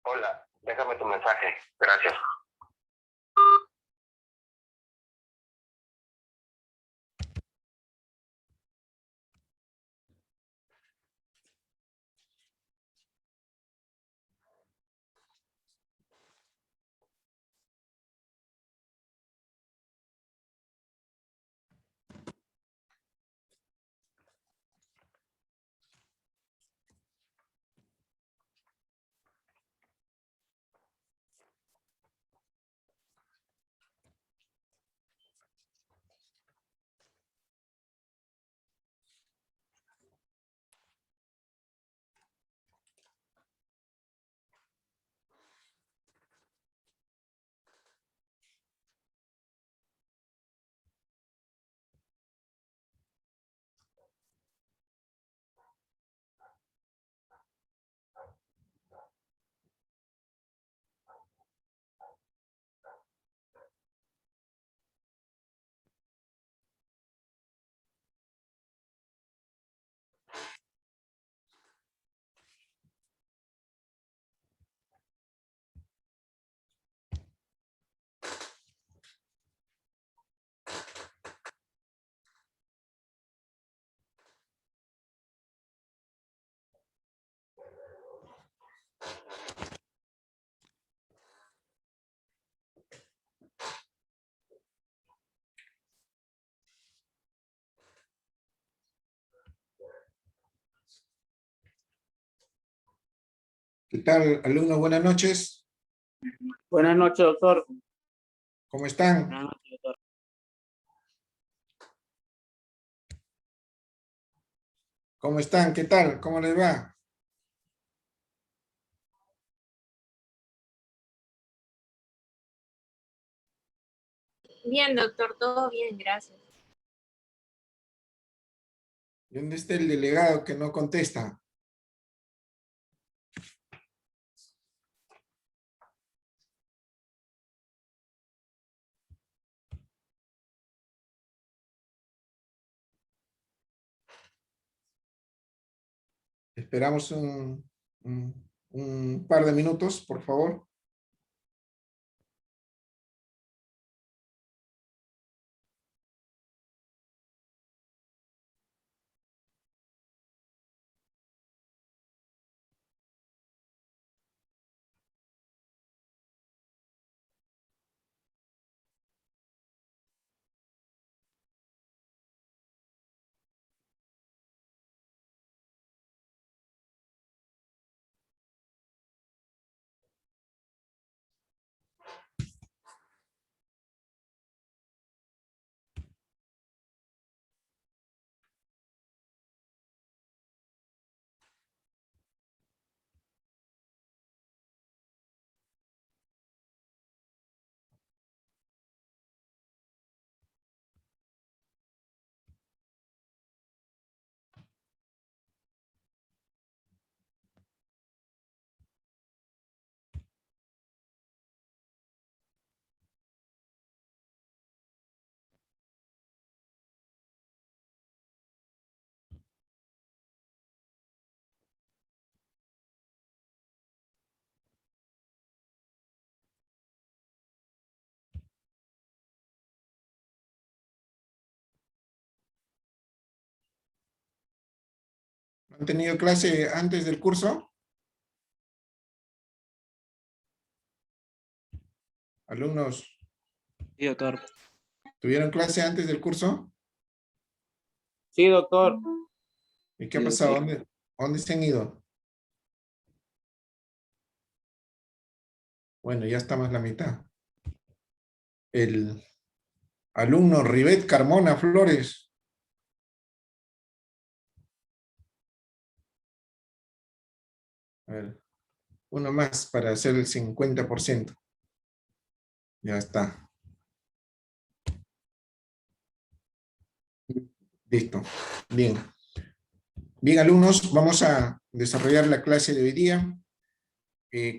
Hola, déjame tu mensaje. Gracias. ¿Qué tal, alumnos? Buenas noches. Buenas noches, doctor. ¿Cómo están? Buenas noches, doctor. ¿Cómo están? ¿Qué tal? ¿Cómo les va? Bien, doctor, todo bien, gracias. ¿Y dónde está el delegado que no contesta? Esperamos un par de minutos, por favor. ¿Han tenido clase antes del curso? Alumnos, Sí, doctor. ¿tuvieron clase antes del curso? Sí, doctor. ¿Y qué ha Sí, pasado? doctor. ¿Dónde se han ido? Bueno, ya estamos la mitad. El alumno Ribet Carmona Flores. A ver, uno más para hacer el 50%. Ya está. Listo. Bien. Bien, alumnos, vamos a desarrollar la clase de hoy día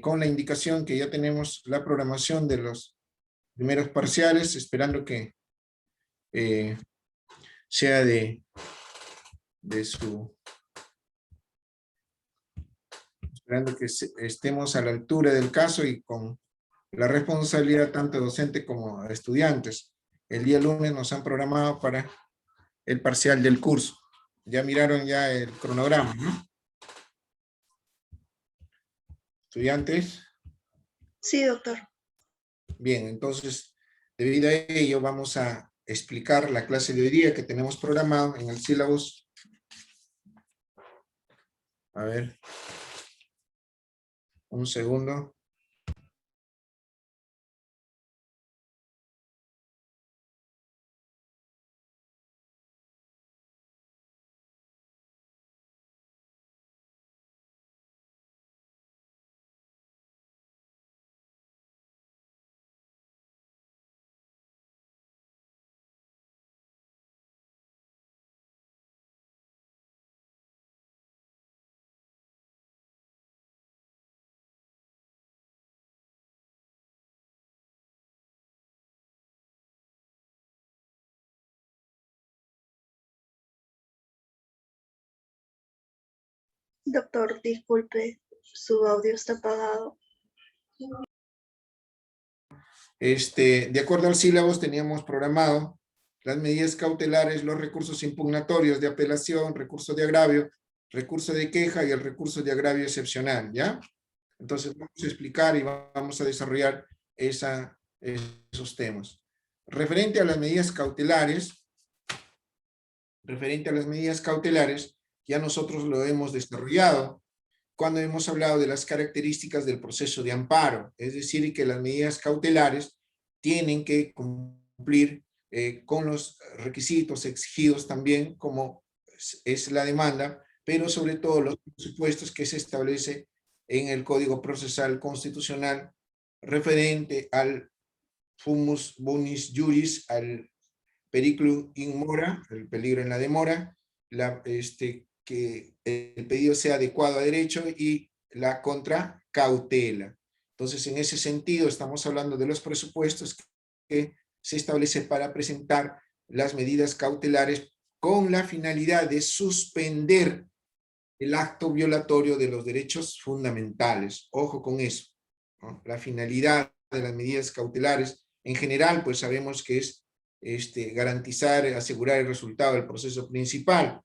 con la indicación que ya tenemos la programación de los primeros parciales, esperando que sea de su esperando que estemos a la altura del caso y con la responsabilidad tanto docente como estudiantes. El día lunes nos han programado para el parcial del curso. Ya miraron ya el cronograma, ¿no? ¿Estudiantes? Sí, doctor. Bien, entonces, debido a ello, vamos a explicar la clase de hoy día que tenemos programado en el sílabus. A ver. Un segundo. Doctor, disculpe, su audio está apagado. De acuerdo al sílabus, teníamos programado las medidas cautelares, los recursos impugnatorios de apelación, recurso de agravio, recurso de queja y el recurso de agravio excepcional, ¿ya? Entonces vamos a explicar y vamos a desarrollar esos temas. Referente a las medidas cautelares, ya nosotros lo hemos desarrollado cuando hemos hablado de las características del proceso de amparo, es decir, que las medidas cautelares tienen que cumplir con los requisitos exigidos también, como es la demanda, pero sobre todo los supuestos que se establece en el Código Procesal Constitucional referente al fumus bonis juris, al periculum in mora, el peligro en la demora, que el pedido sea adecuado a derecho y la contracautela. Entonces, en ese sentido, estamos hablando de los presupuestos que se establece para presentar las medidas cautelares con la finalidad de suspender el acto violatorio de los derechos fundamentales. Ojo con eso, ¿no? La finalidad de las medidas cautelares, en general, pues sabemos que es garantizar, asegurar el resultado del proceso principal.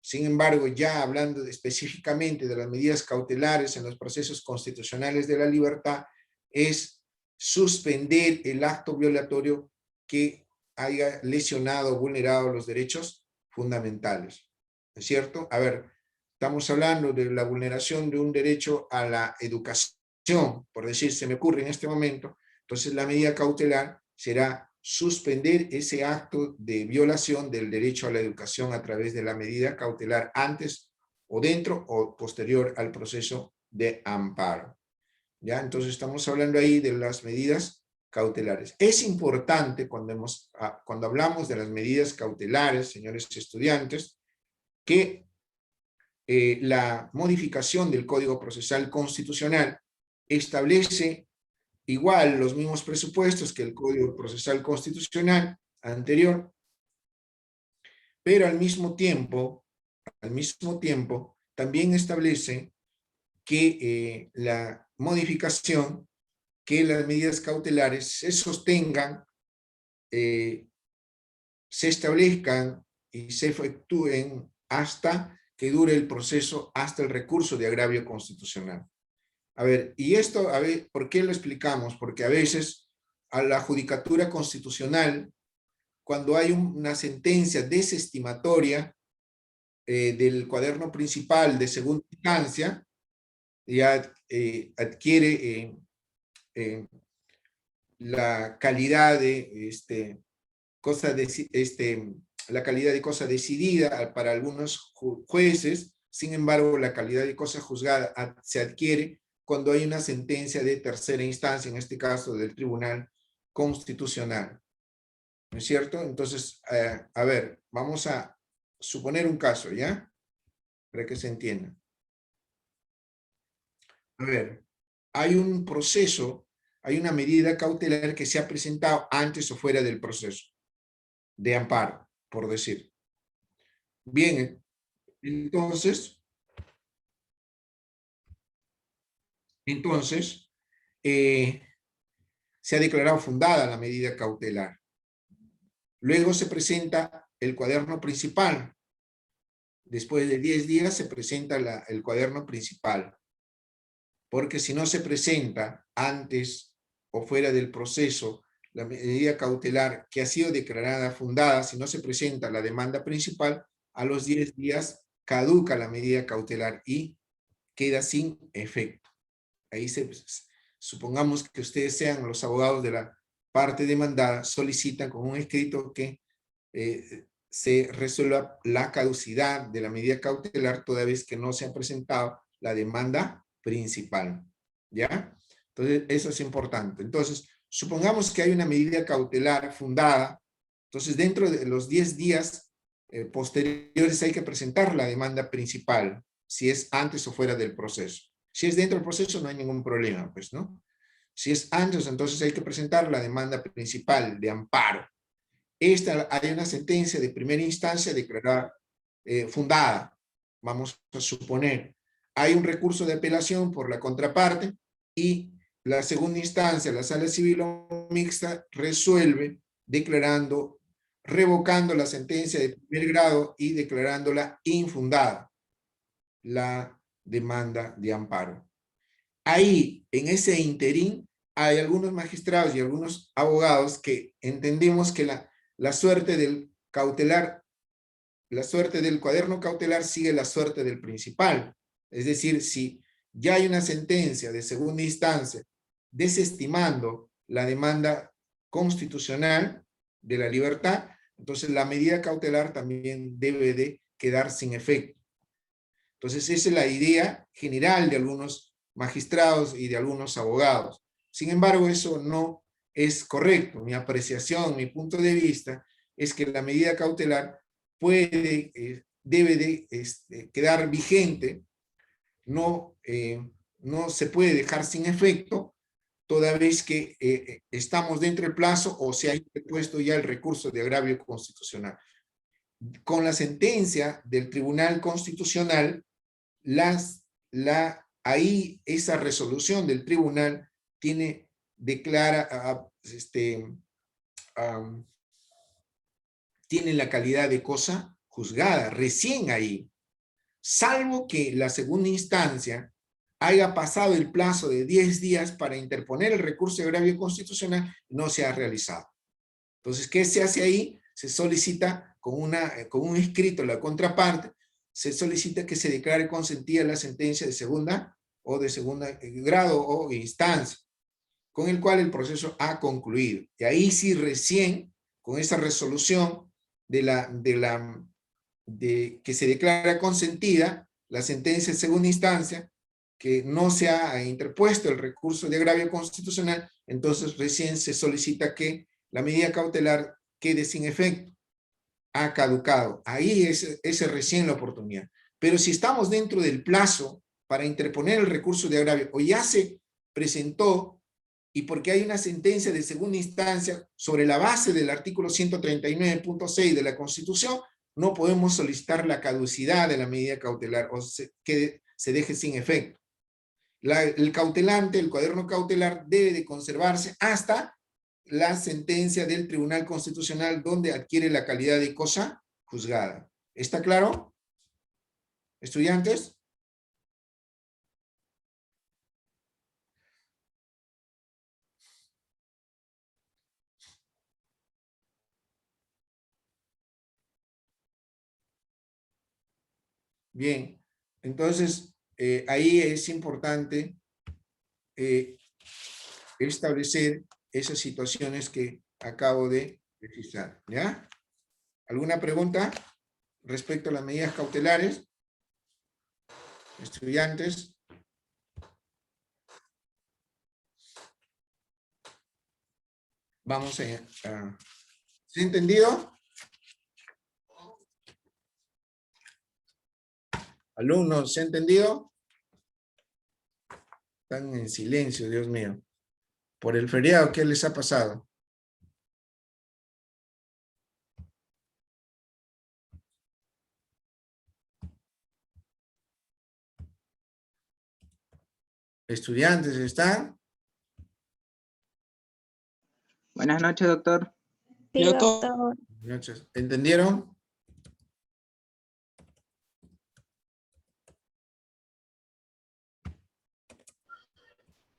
Sin embargo, ya hablando específicamente de las medidas cautelares en los procesos constitucionales de la libertad, es suspender el acto violatorio que haya lesionado o vulnerado los derechos fundamentales. ¿Es cierto? A ver, estamos hablando de la vulneración de un derecho a la educación, por decir, se me ocurre en este momento, entonces la medida cautelar será suspender ese acto de violación del derecho a la educación a través de la medida cautelar antes o dentro o posterior al proceso de amparo. ¿Ya? Entonces estamos hablando ahí de las medidas cautelares. Es importante cuando hablamos de las medidas cautelares, señores estudiantes, que la modificación del Código Procesal Constitucional establece igual los mismos presupuestos que el Código Procesal Constitucional anterior, pero al mismo tiempo también establece que la modificación, que las medidas cautelares se sostengan, se establezcan y se efectúen hasta que dure el proceso, hasta el recurso de agravio constitucional. A ver, y esto, a ver, ¿por qué lo explicamos? Porque a veces a la judicatura constitucional, cuando hay una sentencia desestimatoria del cuaderno principal de segunda instancia, ya adquiere la calidad de la calidad de cosa decidida para algunos jueces. Sin embargo, la calidad de cosa juzgada se adquiere cuando hay una sentencia de tercera instancia, en este caso del Tribunal Constitucional. ¿No es cierto? Entonces, a ver, vamos a suponer un caso, ¿ya? Para que se entienda. A ver, hay un proceso, hay una medida cautelar que se ha presentado antes o fuera del proceso de amparo, por decir. Bien, entonces, Entonces, se ha declarado fundada la medida cautelar. Luego se presenta el cuaderno principal. Después de 10 días se presenta el cuaderno principal. Porque si no se presenta antes o fuera del proceso la medida cautelar que ha sido declarada fundada, si no se presenta la demanda principal, a los 10 días caduca la medida cautelar y queda sin efecto. Ahí supongamos que ustedes sean los abogados de la parte demandada, solicitan con un escrito que se resuelva la caducidad de la medida cautelar toda vez que no se ha presentado la demanda principal. ¿Ya? Entonces, eso es importante. Entonces, supongamos que hay una medida cautelar fundada, entonces dentro de los 10 días posteriores hay que presentar la demanda principal, si es antes o fuera del proceso. Si es dentro del proceso no hay ningún problema, pues, ¿no? Si es antes, entonces hay que presentar la demanda principal de amparo. Hay una sentencia de primera instancia declarada fundada, vamos a suponer. Hay un recurso de apelación por la contraparte y la segunda instancia, la sala civil o mixta, resuelve revocando la sentencia de primer grado y declarándola infundada, la demanda de amparo. Ahí, en ese interín, hay algunos magistrados y algunos abogados que entendemos que la suerte del cautelar, la suerte del cuaderno cautelar sigue la suerte del principal. Es decir, si ya hay una sentencia de segunda instancia desestimando la demanda constitucional de la libertad, entonces la medida cautelar también debe de quedar sin efecto. Entonces esa es la idea general de algunos magistrados y de algunos abogados. Sin embargo, eso no es correcto. Mi apreciación, mi punto de vista, es que la medida cautelar debe de quedar vigente, no se puede dejar sin efecto, toda vez que estamos dentro del plazo o se ha interpuesto ya el recurso de agravio constitucional. Con la sentencia del Tribunal Constitucional, ahí esa resolución del tribunal tiene la calidad de cosa juzgada, recién ahí, salvo que la segunda instancia haya pasado el plazo de 10 días para interponer el recurso de agravio constitucional, no se ha realizado. Entonces, ¿qué se hace ahí? Se solicita con un escrito la contraparte, se solicita que se declare consentida la sentencia de segunda grado o instancia, con el cual el proceso ha concluido. Y ahí sí recién, con esa resolución que se declara consentida la sentencia de segunda instancia, que no se ha interpuesto el recurso de agravio constitucional, entonces recién se solicita que la medida cautelar quede sin efecto, ha caducado. Ahí es recién la oportunidad. Pero si estamos dentro del plazo para interponer el recurso de agravio, o ya se presentó, y porque hay una sentencia de segunda instancia sobre la base del artículo 139.6 de la Constitución, no podemos solicitar la caducidad de la medida cautelar o que se deje sin efecto. El cautelante, el cuaderno cautelar, debe de conservarse hasta la sentencia del Tribunal Constitucional donde adquiere la calidad de cosa juzgada. ¿Está claro? ¿Estudiantes? Bien, entonces ahí es importante establecer esas situaciones que acabo de precisar, ¿ya? ¿Alguna pregunta respecto a las medidas cautelares? Estudiantes. Vamos a ¿se ha entendido? Alumnos, ¿se ha entendido? Están en silencio, Dios mío. Por el feriado, ¿qué les ha pasado? ¿Estudiantes están? Buenas noches, doctor. Sí, doctor. Muchas. ¿Entendieron?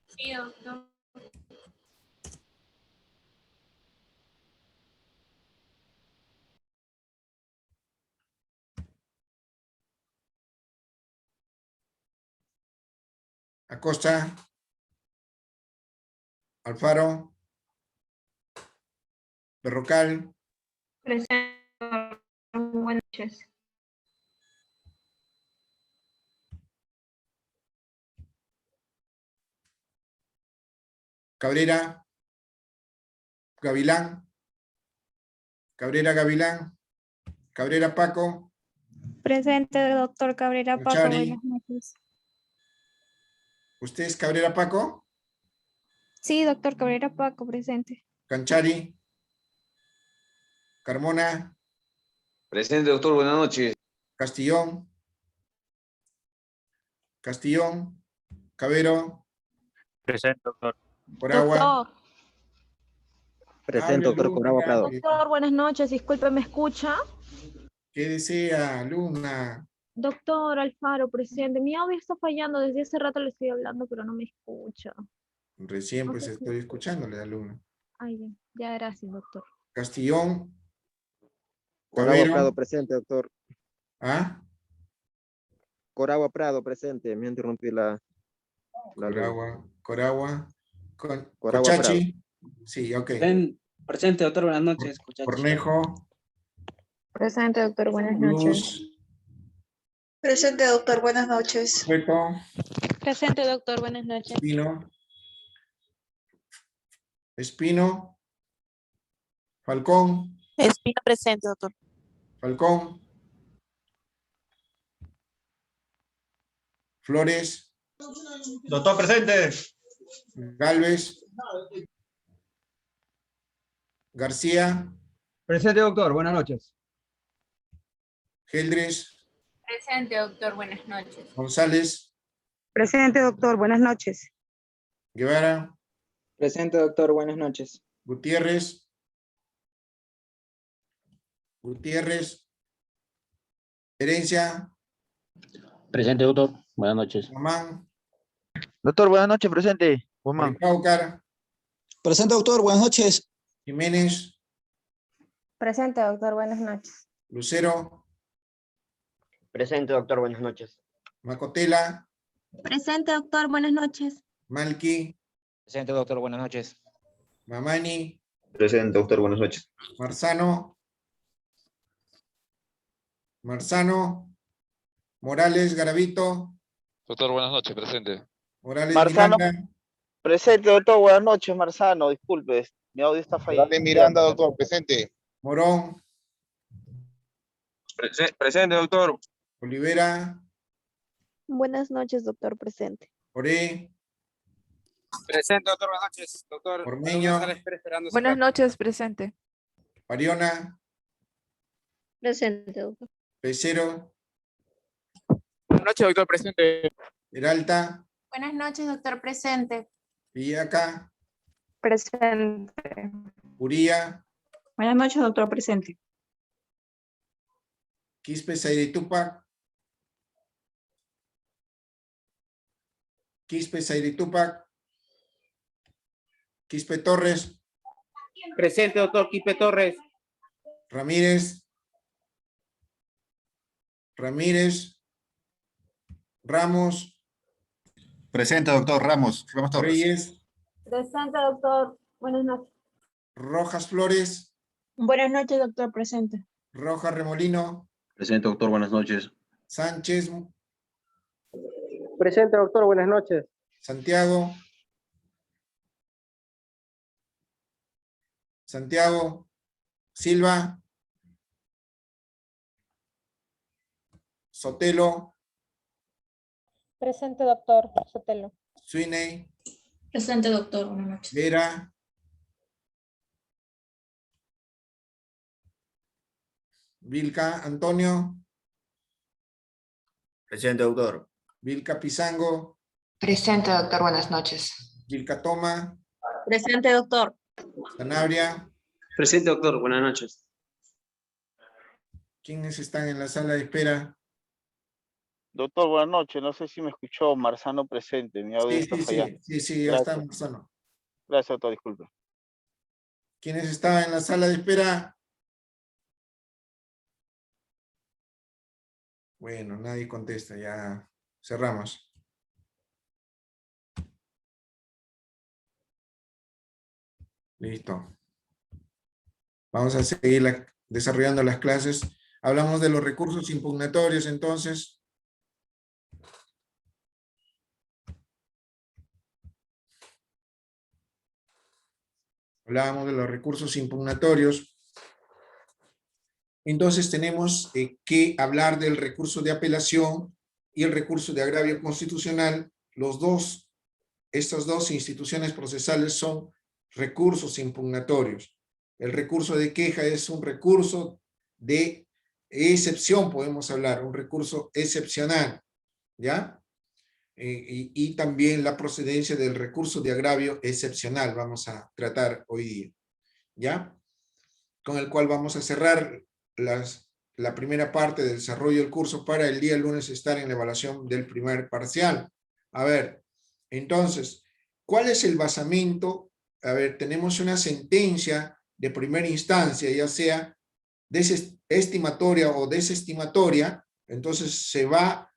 Sí, doctor. Acosta. Alfaro. Berrocal. Presente. Buenas noches. Cabrera. Gavilán. Cabrera Gavilán. Cabrera Paco. Presente, doctor Cabrera Paco. Chari. Buenas noches. ¿Usted es Cabrera Paco? Sí, doctor Cabrera Paco, presente. Canchari. Carmona. Presente, doctor, buenas noches. Castillón. Castillón. Cabero. Presente, doctor. Coragua. Doctor, Presente, doctor Coragua Prado. doctor, buenas noches, disculpe, ¿me escucha? ¿Qué desea, alumna? Doctor Alfaro, presente. Mi audio está fallando, desde hace rato le estoy hablando, pero no me escucha. Recién No pues sé si- estoy escuchándole, alumna. Ay, ya, gracias, doctor. Castillón. Coragua Prado Cabero. presente, doctor. ¿Ah? Coragua Prado presente. Me interrumpí la luz. Coragua. Coragua Cochachi. Sí, ok. Presente, doctor. Buenas noches. Cornejo. Presente, doctor. Buenas noches. Luz. Presente, doctor. Buenas noches. Cueto. Presente, doctor, buenas noches. Espino. Espino. Falcón. Espino presente, doctor. Falcón. Flores. Doctor presente. Galvez. García. Presente, doctor. Buenas noches. Geldres. Presente, doctor. Buenas noches. González. Presente, doctor. Buenas noches. Guevara. Presente, doctor. Buenas noches. Gutiérrez. Herencia. Presente, doctor. Buenas noches. Mamán. Doctor, buenas noches, presente. Guzmán. Paucar. Presente, doctor. Buenas noches. Jiménez. Presente, doctor. Buenas noches. Lucero. Presente, doctor. Buenas noches. Macotela. Presente, doctor, buenas noches. Malqui. Presente, doctor. Buenas noches. Mamani. Presente, doctor, buenas noches. Marzano. Morales Garavito. Doctor, buenas noches, presente. Morales Marzano. Miranda. Presente, doctor. Buenas noches, Marzano. Disculpe, mi audio está fallando. Miranda, doctor, presente. Morón. Presente, doctor. Olivera. Buenas noches, doctor presente. Oré. Presente, doctor. Buenas noches, doctor. Ormeño. Buenas noches, presente. Pariona. Presente, doctor. Pecero. Buenas noches, doctor. Presente. Peralta. Buenas noches, doctor. Presente. Villaca. Presente. Uría. Buenas noches, doctor. Presente. Quispe Sairitupac. Quispe Torres. Presente, doctor. Quispe Torres. Ramírez. Ramos. Presente, doctor. Ramos Torres. Reyes. Presente, doctor, buenas noches. Rojas Flores. Buenas noches, doctor, presente. Rojas Remolino. Presente, doctor, buenas noches. Sánchez. Presente, doctor. Buenas noches. Santiago. Silva. Sotelo. Presente, doctor, Sotelo. Sweeney. Presente, doctor. Buenas noches. Vera. Vilca Antonio. Presente, doctor. Vilca Pizango. Presente, doctor. Buenas noches. Vilca Toma, Presente, doctor. Sanabria. Presente, doctor. Buenas noches. ¿Quiénes están en la sala de espera? Doctor, buenas noches. No sé si me escuchó. Marzano presente. Mi audio está fallando. Sí, ya Gracias. está Marzano. Gracias, doctor. Disculpe. ¿Quiénes estaban en la sala de espera? Bueno, nadie contesta, ya cerramos. Listo. Vamos a seguir desarrollando las clases. Hablamos de los recursos impugnatorios, entonces. Hablábamos de los recursos impugnatorios. Entonces tenemos que hablar del recurso de apelación y el recurso de agravio constitucional. Estas dos instituciones procesales son recursos impugnatorios. El recurso de queja es un recurso de excepción, podemos hablar, un recurso excepcional, ¿ya? Y también la procedencia del recurso de agravio excepcional vamos a tratar hoy día, ¿ya? Con el cual vamos a cerrar la primera parte del desarrollo del curso para el día lunes estar en la evaluación del primer parcial. A ver, entonces, ¿cuál es el basamento? A ver, tenemos una sentencia de primera instancia, ya sea estimatoria o desestimatoria, entonces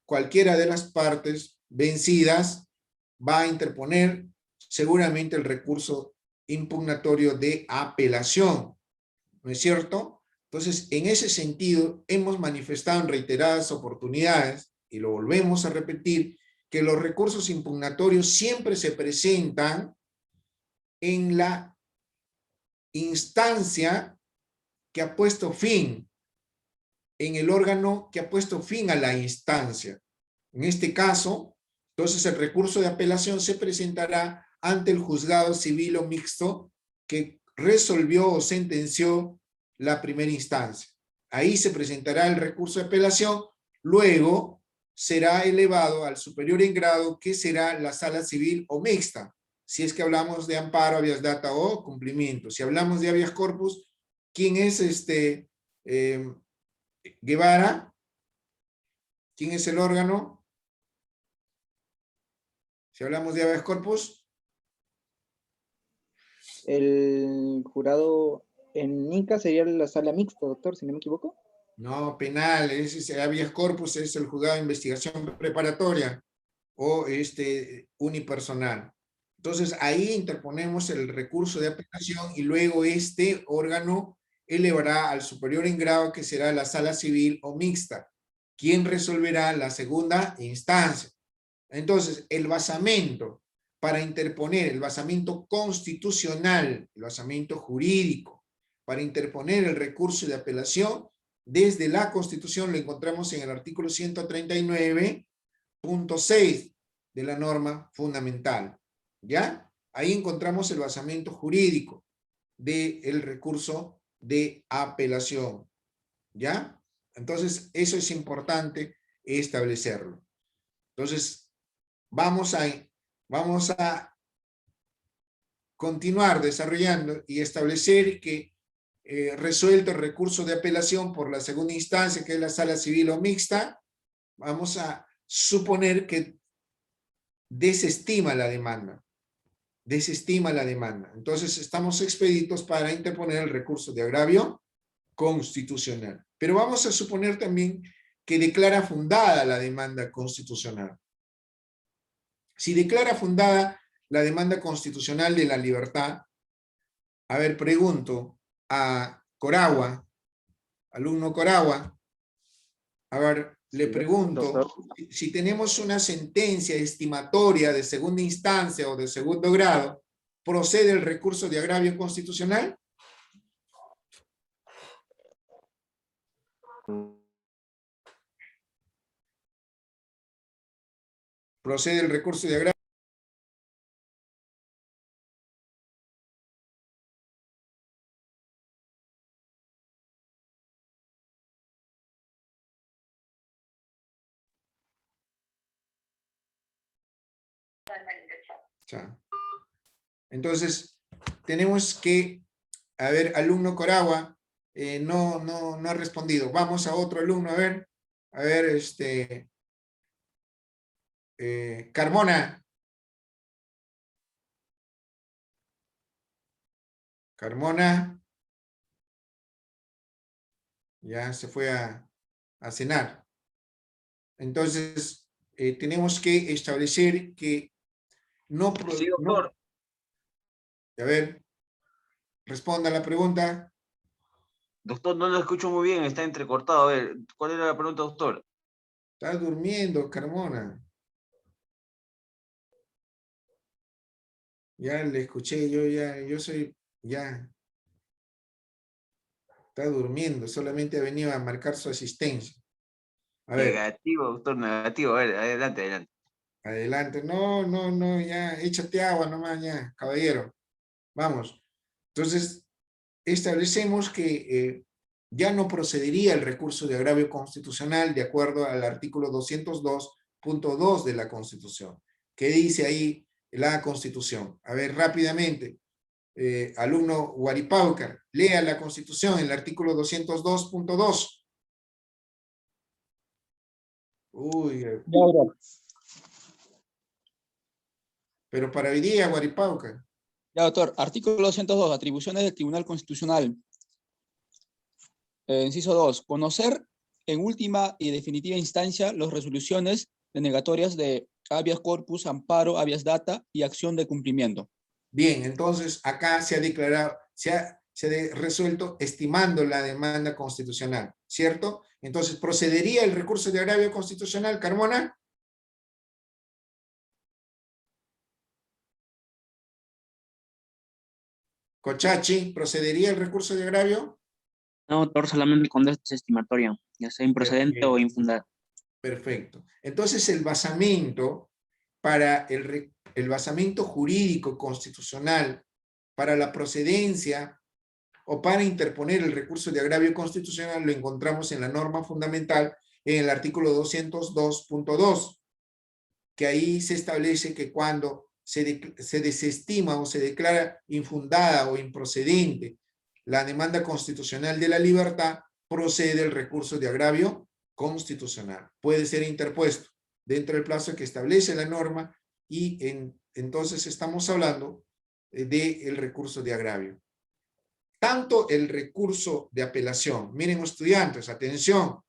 cualquiera de las partes vencidas va a interponer seguramente el recurso impugnatorio de apelación, ¿no es cierto? Entonces, en ese sentido, hemos manifestado en reiteradas oportunidades, y lo volvemos a repetir, que los recursos impugnatorios siempre se presentan en la instancia que ha puesto fin, en el órgano que ha puesto fin a la instancia. En este caso, entonces el recurso de apelación se presentará ante el juzgado civil o mixto que resolvió o sentenció la primera instancia. Ahí se presentará el recurso de apelación, luego será elevado al superior en grado, que será la sala civil o mixta, si es que hablamos de amparo, habeas data o cumplimiento. Si hablamos de habeas corpus, ¿quién es Guevara? ¿Quién es el órgano? Si hablamos de habeas corpus. El jurado en NICA sería la sala mixta, doctor, si no me equivoco. No, penal, ese habeas corpus es el juzgado de investigación preparatoria o unipersonal. Entonces ahí interponemos el recurso de apelación y luego este órgano elevará al superior en grado, que será la sala civil o mixta, quien resolverá la segunda instancia. Entonces el basamento para interponer, el basamento constitucional, el basamento jurídico, para interponer el recurso de apelación, desde la Constitución lo encontramos en el artículo 139.6 de la norma fundamental, ¿ya? Ahí encontramos el basamento jurídico del recurso de apelación, ¿ya? Entonces, eso es importante establecerlo. Entonces, vamos a continuar desarrollando y establecer que resuelto el recurso de apelación por la segunda instancia, que es la sala civil o mixta, vamos a suponer que desestima la demanda. Desestima la demanda. Entonces estamos expeditos para interponer el recurso de agravio constitucional. Pero vamos a suponer también que declara fundada la demanda constitucional. Si declara fundada la demanda constitucional de la libertad, a ver, pregunto a Coragua, alumno Coragua, a ver, le pregunto, si tenemos una sentencia estimatoria de segunda instancia o de segundo grado, ¿procede el recurso de agravio constitucional? ¿Procede el recurso de agravio? Ya. Entonces, tenemos que, a ver, alumno Coragua, no ha respondido. Vamos a otro alumno, a ver, Carmona. Carmona. Ya se fue a cenar. Entonces, tenemos que establecer que no... Sí, doctor. A ver, responda a la pregunta. Doctor, no lo escucho muy bien, está entrecortado. A ver, ¿cuál era la pregunta, doctor? Está durmiendo, Carmona. Ya le escuché, yo soy, ya. Está durmiendo, solamente ha venido a marcar su asistencia. A ver. Negativo, doctor, negativo. A ver, adelante, adelante. Adelante. No, ya, échate agua nomás, ya, caballero. Vamos. Entonces, establecemos que ya no procedería el recurso de agravio constitucional de acuerdo al artículo 202.2 de la Constitución. ¿Qué dice ahí la Constitución? A ver, rápidamente. Alumno Huaripaucar, lea la Constitución, el artículo 202.2. Uy. Pero para hoy día, Huaripaucar. Ya, doctor. Artículo 202, atribuciones del Tribunal Constitucional. Inciso 2, conocer en última y definitiva instancia las resoluciones denegatorias de habeas corpus, amparo, habeas data y acción de cumplimiento. Bien, entonces acá se ha declarado, se ha resuelto estimando la demanda constitucional, ¿cierto? Entonces, ¿procedería el recurso de agravio constitucional, Carmona? Cochachi, ¿procedería el recurso de agravio? No, doctor, solamente cuando es estimatoria, ya sea improcedente o infundada. Perfecto. Entonces, el basamento para el basamento jurídico constitucional para la procedencia o para interponer el recurso de agravio constitucional lo encontramos en la norma fundamental en el artículo 202.2, que ahí se establece que cuando se desestima o se declara infundada o improcedente la demanda constitucional de la libertad, procede el recurso de agravio constitucional. Puede ser interpuesto dentro del plazo que establece la norma y entonces estamos hablando del recurso de agravio. Tanto el recurso de apelación, miren estudiantes, atención,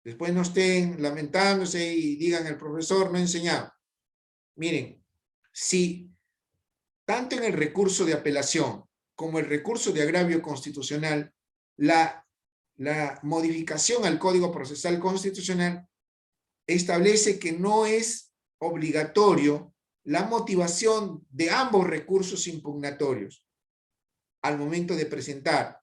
después no estén lamentándose y digan el profesor no ha enseñado. Miren, si tanto en el recurso de apelación como el recurso de agravio constitucional, la modificación al Código Procesal Constitucional establece que no es obligatorio la motivación de ambos recursos impugnatorios al momento de presentar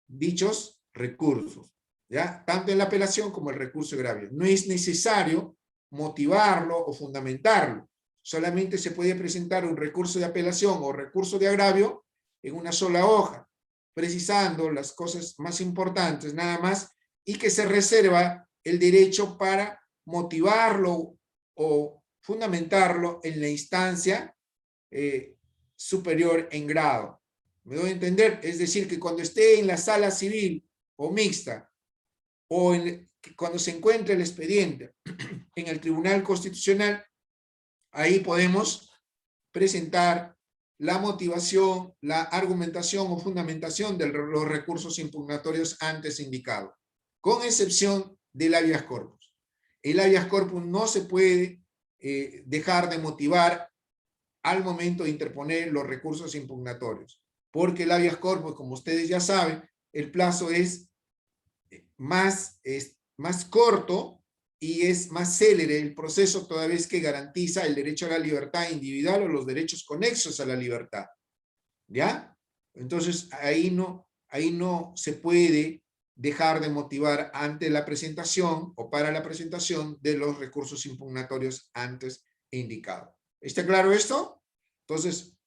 dichos recursos, ¿ya? Tanto en la apelación como el recurso de agravio. No es necesario motivarlo o fundamentarlo. Solamente se puede presentar un recurso de apelación o recurso de agravio en una sola hoja, precisando las cosas más importantes nada más y que se reserva el derecho para motivarlo o fundamentarlo en la instancia superior en grado. ¿Me doy a entender? Es decir, que cuando esté en la sala civil o mixta o cuando se encuentre el expediente en el Tribunal Constitucional, ahí podemos presentar la motivación, la argumentación o fundamentación de los recursos impugnatorios antes indicados, con excepción del habeas corpus. El habeas corpus no se puede dejar de motivar al momento de interponer los recursos impugnatorios, porque el habeas corpus, como ustedes ya saben, el plazo es más corto y es más célere el proceso toda vez que garantiza el derecho a la libertad individual o los derechos conexos a la libertad. ¿Ya? Entonces ahí no se puede dejar de motivar ante la presentación o para la presentación de los recursos impugnatorios antes indicados. ¿Está claro esto? Entonces,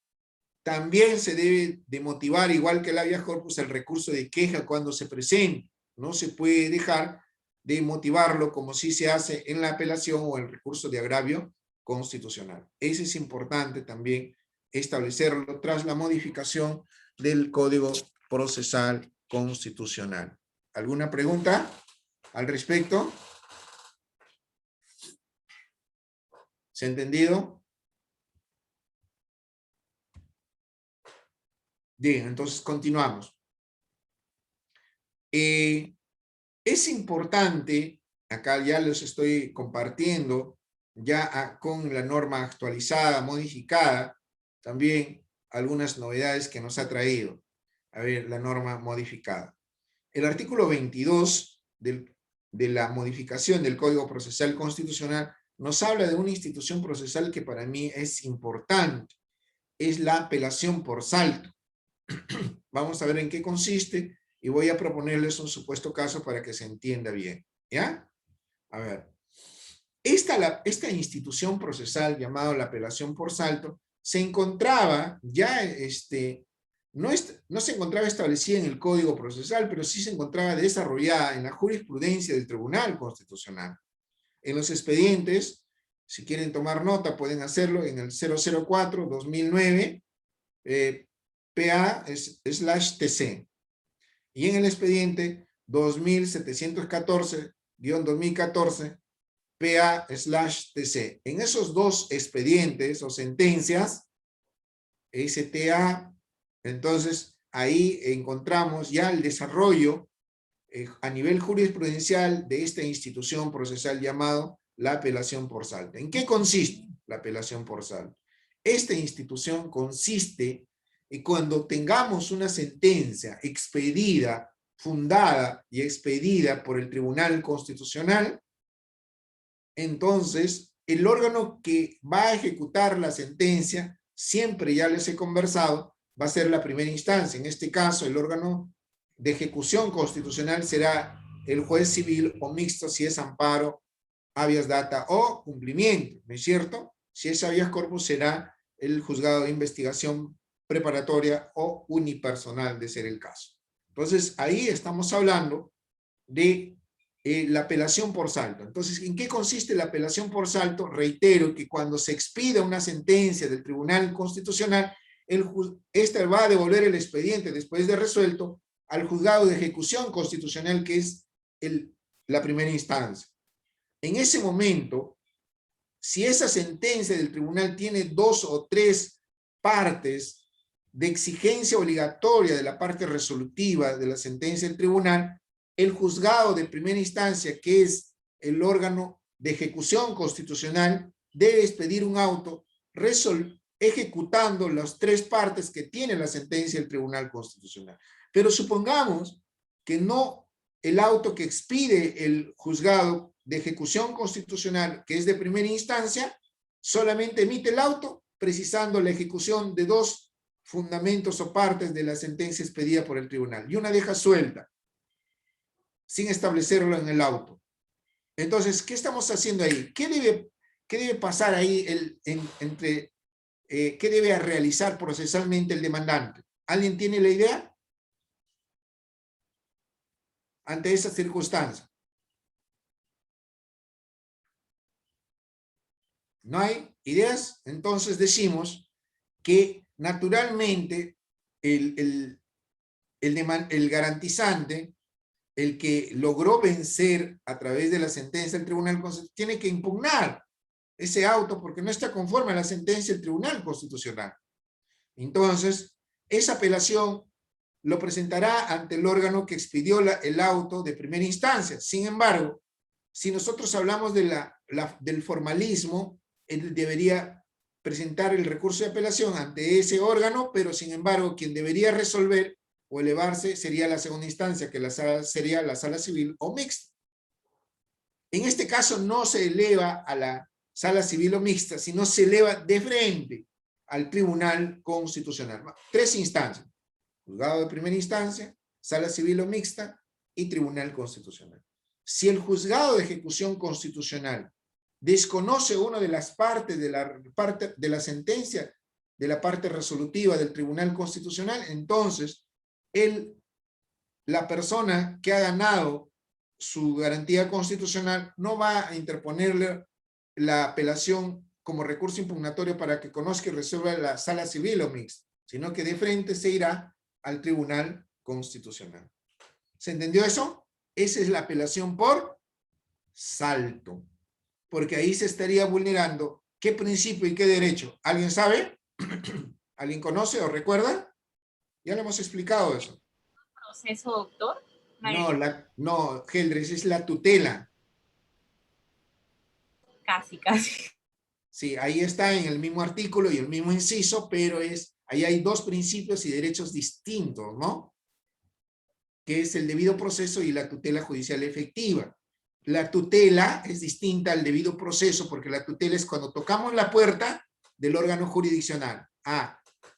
también se debe de motivar, igual que el habeas corpus, el recurso de queja cuando se presente. No se puede dejar de motivarlo como si se hace en la apelación o el recurso de agravio Constitucional. Ese es importante también establecerlo tras la modificación del Código Procesal Constitucional. ¿Alguna pregunta al respecto? ¿Se ha entendido? Bien, entonces continuamos. Es importante, acá ya les estoy compartiendo, ya con la norma actualizada, modificada, también algunas novedades que nos ha traído. A ver, la norma modificada. El artículo 22 de la modificación del Código Procesal Constitucional nos habla de una institución procesal que para mí es importante. Es la apelación por salto. Vamos a ver en qué consiste y voy a proponerles un supuesto caso para que se entienda bien. ¿Ya? A ver. Esta institución procesal llamada la apelación por salto se encontraba ya, no se encontraba establecida en el Código Procesal, pero sí se encontraba desarrollada en la jurisprudencia del Tribunal Constitucional. En los expedientes, si quieren tomar nota, pueden hacerlo en el 004-2009, PA/TC. Y en el expediente 2714-2014, PA/TC. En esos dos expedientes o sentencias, STA, entonces ahí encontramos ya el desarrollo a nivel jurisprudencial de esta institución procesal llamado la apelación por salto. ¿En qué consiste la apelación por salto? Esta institución consiste en cuando tengamos una sentencia expedida, fundada y expedida por el Tribunal Constitucional, entonces el órgano que va a ejecutar la sentencia, siempre ya les he conversado, va a ser la primera instancia. En este caso, el órgano de ejecución constitucional será el juez civil o mixto si es amparo, habeas data o cumplimiento, ¿no es cierto? Si es habeas corpus será el juzgado de investigación preparatoria o unipersonal de ser el caso. Entonces ahí estamos hablando de la apelación por salto. Entonces, ¿en qué consiste la apelación por salto? Reitero que cuando se expida una sentencia del Tribunal Constitucional, este va a devolver el expediente después de resuelto al juzgado de ejecución constitucional, que es la primera instancia. En ese momento, si esa sentencia del tribunal tiene 2 o 3 partes de exigencia obligatoria de la parte resolutiva de la sentencia del tribunal, el juzgado de primera instancia, que es el órgano de ejecución constitucional, debe expedir un auto ejecutando las 3 partes que tiene la sentencia del Tribunal Constitucional. Pero supongamos que no, el auto que expide el juzgado de ejecución constitucional, que es de primera instancia, solamente emite el auto precisando la ejecución de 2 fundamentos o partes de la sentencia expedida por el tribunal, y una deja suelta, sin establecerlo en el auto. Entonces, ¿qué estamos haciendo ahí? ¿Qué debe pasar ahí qué debe realizar procesalmente el demandante? ¿Alguien tiene la idea? Ante esa circunstancia. ¿No hay ideas? Entonces decimos que naturalmente el garantizante, el que logró vencer a través de la sentencia del Tribunal Constitucional, tiene que impugnar ese auto porque no está conforme a la sentencia del Tribunal Constitucional. Entonces, esa apelación lo presentará ante el órgano que expidió el auto de primera instancia. Sin embargo, si nosotros hablamos del formalismo, él debería presentar el recurso de apelación ante ese órgano, pero sin embargo, quien debería resolver o elevarse sería la segunda instancia, que sería la sala civil o mixta. En este caso no se eleva a la sala civil o mixta, sino se eleva de frente al Tribunal Constitucional. 3 instancias: juzgado de primera instancia, sala civil o mixta y Tribunal Constitucional. Si el juzgado de ejecución constitucional desconoce una de las partes de la sentencia, de la parte resolutiva del Tribunal Constitucional, entonces la persona que ha ganado su garantía constitucional no va a interponerle la apelación como recurso impugnatorio para que conozca y resuelva la sala civil o mixta, sino que de frente se irá al Tribunal Constitucional. ¿Se entendió eso? Esa es la apelación por salto, porque ahí se estaría vulnerando qué principio y qué derecho. ¿Alguien sabe? ¿Alguien conoce o recuerda? Ya lo hemos explicado eso. ¿Proceso, doctor? No, Geldres, es la tutela. Casi, casi. Sí, ahí está en el mismo artículo y el mismo inciso, pero ahí hay dos principios y derechos distintos, ¿no? Que es el debido proceso y la tutela judicial efectiva. La tutela es distinta al debido proceso porque la tutela es cuando tocamos la puerta del órgano jurisdiccional.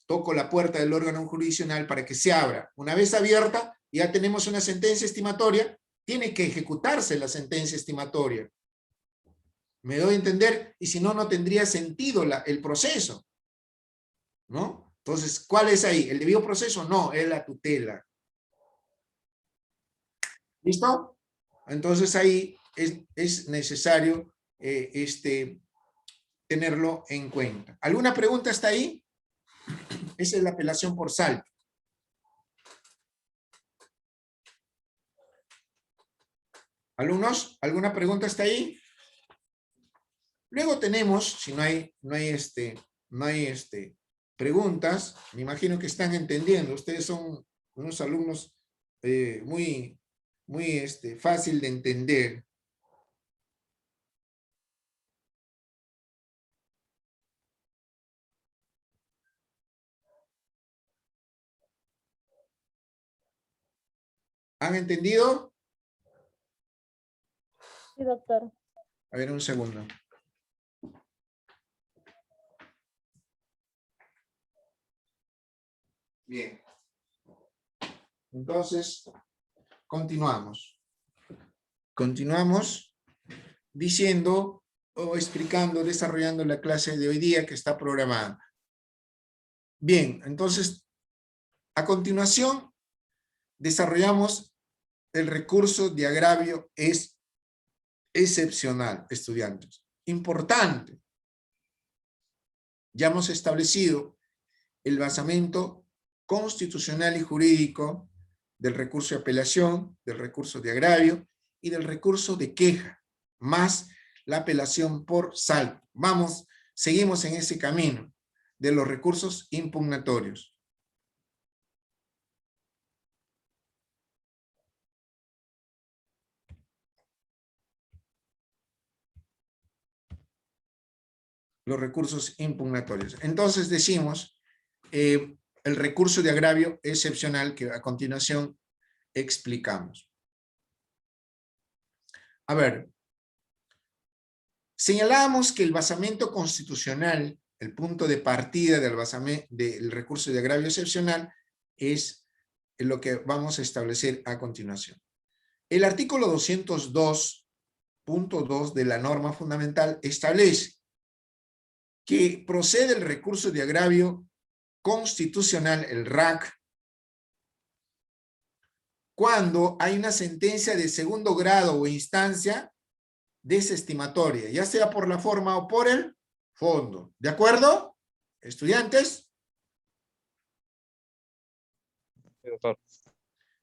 Toco la puerta del órgano jurisdiccional para que se abra. Una vez abierta, ya tenemos una sentencia estimatoria, tiene que ejecutarse la sentencia estimatoria. ¿Me doy a entender? Y si no, no tendría sentido el proceso, ¿no? Entonces, ¿cuál es ahí? ¿El debido proceso? No, es la tutela. ¿Listo? Entonces ahí es necesario tenerlo en cuenta. ¿Alguna pregunta hasta ahí? Esa es la apelación por salto. ¿Alumnos? ¿Alguna pregunta hasta ahí? Luego tenemos, si no hay preguntas, me imagino que están entendiendo. Ustedes son unos alumnos muy fácil de entender. ¿Han entendido? Sí, doctor. A ver, un segundo. Bien. Entonces, continuamos. Continuamos diciendo o explicando, desarrollando la clase de hoy día que está programada. Bien, entonces, a continuación, desarrollamos el recurso de agravio es excepcional, estudiantes. Importante. Ya hemos establecido el basamento constitucional y jurídico del recurso de apelación, del recurso de agravio y del recurso de queja, más la apelación por salto. Seguimos en ese camino de los recursos impugnatorios. Los recursos impugnatorios. Entonces decimos, el recurso de agravio excepcional que a continuación explicamos. A ver, señalamos que el basamento constitucional, el punto de partida del recurso de agravio excepcional, es lo que vamos a establecer a continuación. El artículo 202.2 de la norma fundamental establece que procede el recurso de agravio constitucional, el RAC, cuando hay una sentencia de segundo grado o instancia desestimatoria, ya sea por la forma o por el fondo. ¿De acuerdo, estudiantes? Sí, doctor.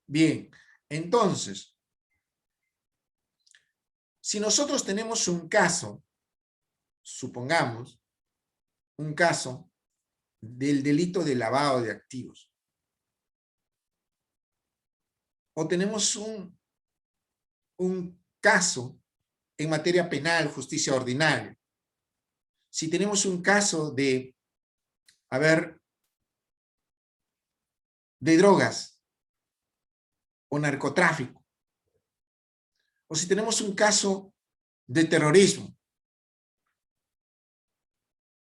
Bien, entonces, si nosotros tenemos un caso, supongamos, un caso del delito de lavado de activos, o tenemos un caso en materia penal, justicia ordinaria, si tenemos un caso de drogas o narcotráfico, o si tenemos un caso de terrorismo,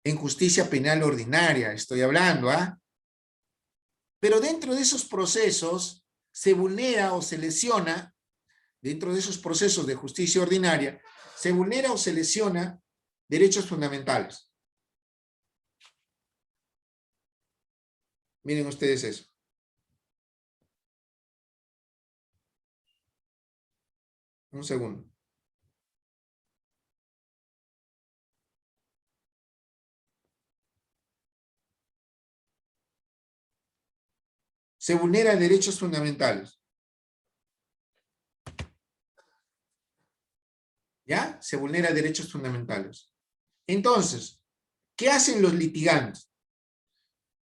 en justicia penal ordinaria, estoy hablando, Pero dentro de esos procesos se vulnera o se lesiona, dentro de esos procesos de justicia ordinaria, se vulnera o se lesiona derechos fundamentales. Miren ustedes eso. Un segundo. se vulneran derechos fundamentales. ¿Ya? Se vulneran derechos fundamentales. Entonces, ¿qué hacen los litigantes?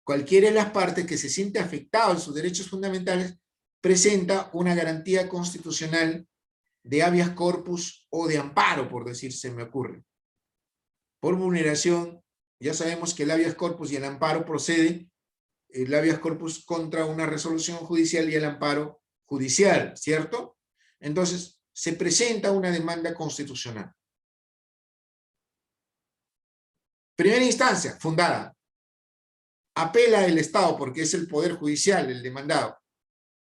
Cualquiera de las partes que se siente afectado en sus derechos fundamentales presenta una garantía constitucional de habeas corpus o de amparo, por decir, se me ocurre. Por vulneración, ya sabemos que el habeas corpus y el amparo procede, el habeas corpus contra una resolución judicial y el amparo judicial, ¿cierto? Entonces, se presenta una demanda constitucional. Primera instancia, fundada. Apela el Estado porque es el Poder Judicial el demandado.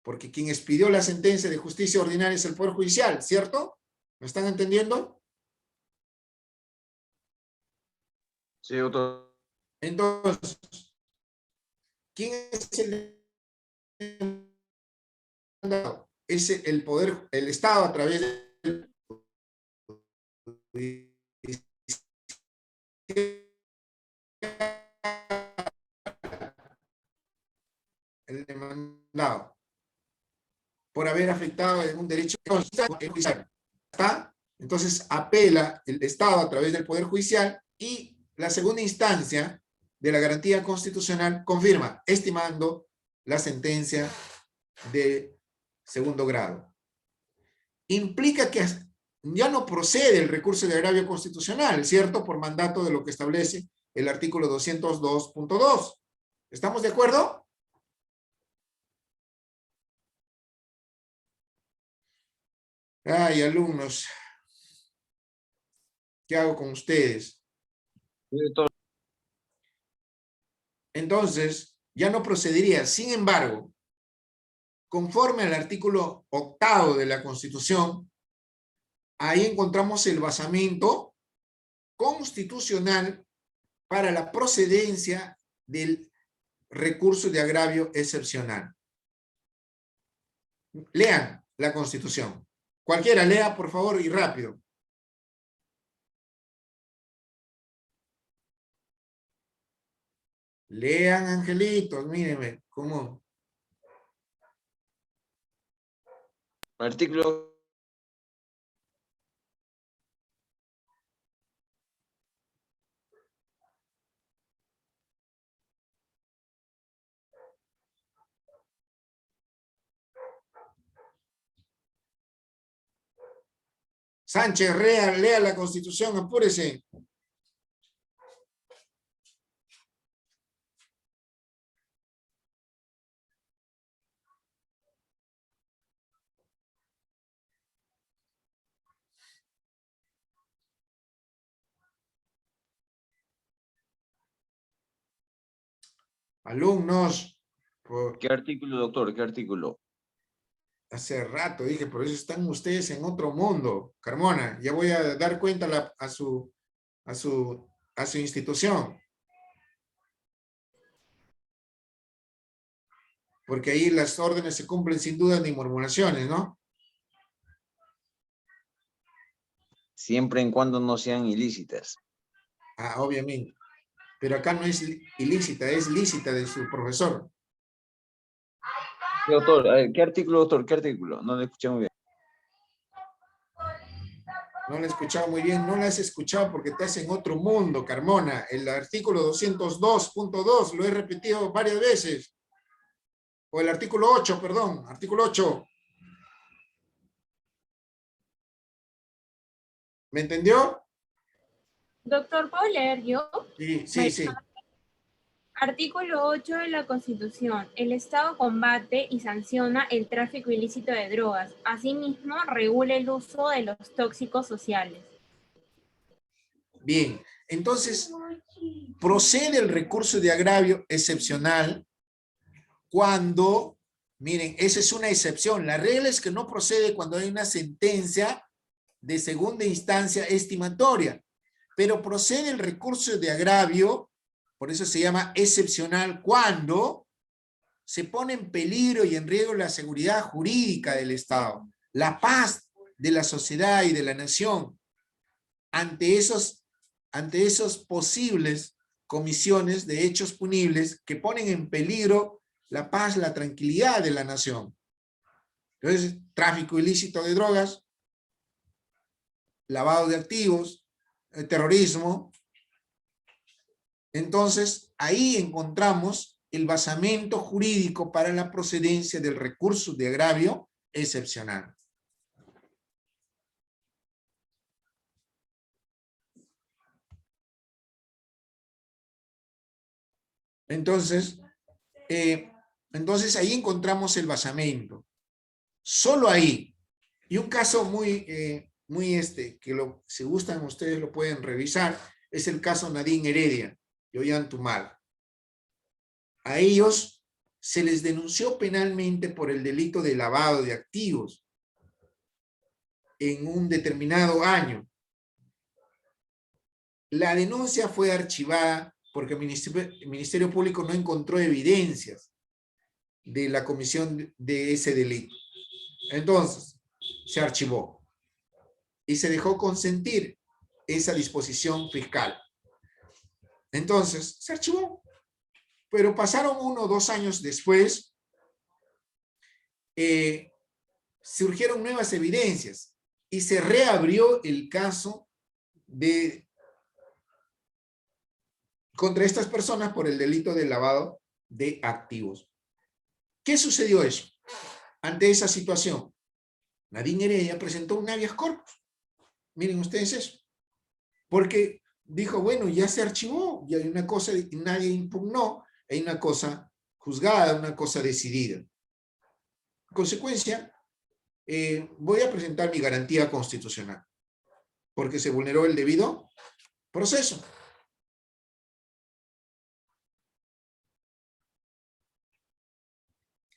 Porque quien expidió la sentencia de justicia ordinaria es el Poder Judicial, ¿cierto? ¿Me están entendiendo? Sí, doctor. Entonces, ¿quién es el demandado? Es el Poder, el Estado a través del el demandado por haber afectado en un derecho judicial. ¿Está? Entonces apela el Estado a través del Poder Judicial y la segunda instancia de la garantía constitucional confirma, estimando la sentencia de segundo grado. Implica que ya no procede el recurso de agravio constitucional, ¿cierto? Por mandato de lo que establece el artículo 202.2. ¿Estamos de acuerdo? Ay, alumnos, ¿qué hago con ustedes? Entonces, ya no procedería. Sin embargo, conforme al artículo 8º de la Constitución, ahí encontramos el basamento constitucional para la procedencia del recurso de agravio excepcional. Lean la Constitución. Cualquiera, lea, por favor, y rápido. Lean, angelitos, mírenme, cómo. Artículo. Sánchez, lea la Constitución, apúrese. Alumnos. ¿Qué artículo, doctor? ¿Qué artículo? Hace rato dije, por eso están ustedes en otro mundo. Carmona, ya voy a dar cuenta a su institución. Porque ahí las órdenes se cumplen sin duda ni murmuraciones, ¿no? Siempre en cuando no sean ilícitas. Ah, obviamente. Pero acá no es ilícita, es lícita de su profesor. Doctor, ¿qué artículo, doctor? ¿Qué artículo? No lo escuché muy bien. No lo he escuchado muy bien. No lo has escuchado porque estás en otro mundo, Carmona. El artículo 202.2 lo he repetido varias veces. O el artículo 8, perdón. Artículo 8. ¿Me entendió? Doctor, ¿puedo leer yo? Sí. Artículo 8 de la Constitución. El Estado combate y sanciona el tráfico ilícito de drogas. Asimismo, regula el uso de los tóxicos sociales. Bien, entonces, procede el recurso de agravio excepcional cuando, miren, esa es una excepción. La regla es que no procede cuando hay una sentencia de segunda instancia estimatoria, pero procede el recurso de agravio. Por eso se llama excepcional cuando se pone en peligro y en riesgo la seguridad jurídica del Estado, la paz de la sociedad y de la nación, ante esos posibles comisiones de hechos punibles que ponen en peligro la paz, la tranquilidad de la nación. Entonces, tráfico ilícito de drogas, lavado de activos, terrorismo. Entonces, ahí encontramos el basamento jurídico para la procedencia del recurso de agravio excepcional. Entonces ahí encontramos el basamento. Solo ahí. Y un caso muy que si gustan ustedes lo pueden revisar, es el caso Nadine Heredia y Ollantumal. A ellos se les denunció penalmente por el delito de lavado de activos en un determinado año. La denuncia fue archivada porque el Ministerio Público no encontró evidencias de la comisión de ese delito. Entonces, se archivó y se dejó consentir esa disposición fiscal. Entonces, se archivó. Pero pasaron 1 o 2 años después, surgieron nuevas evidencias y se reabrió el caso contra estas personas por el delito de lavado de activos. ¿Qué sucedió eso? Ante esa situación, Nadine Heredia presentó un habeas corpus. Miren ustedes eso. Porque dijo, bueno, ya se archivó, ya hay una cosa, nadie impugnó, hay una cosa juzgada, una cosa decidida. En consecuencia, voy a presentar mi garantía constitucional, porque se vulneró el debido proceso.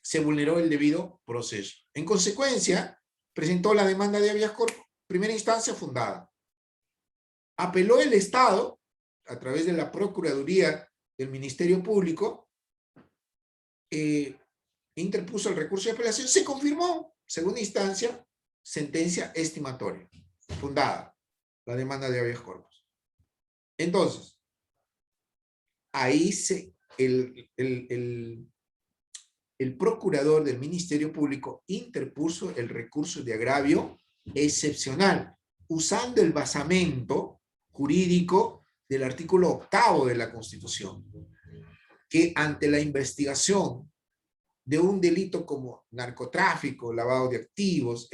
Se vulneró el debido proceso. En consecuencia, presentó la demanda de habeas corpus, primera instancia fundada. Apeló el Estado, a través de la Procuraduría del Ministerio Público, interpuso el recurso de apelación, se confirmó, segunda instancia, sentencia estimatoria, fundada, la demanda de habeas corpus. Entonces, ahí el procurador del Ministerio Público interpuso el recurso de agravio excepcional, usando el basamento jurídico del artículo 8º de la Constitución, que ante la investigación de un delito como narcotráfico, lavado de activos,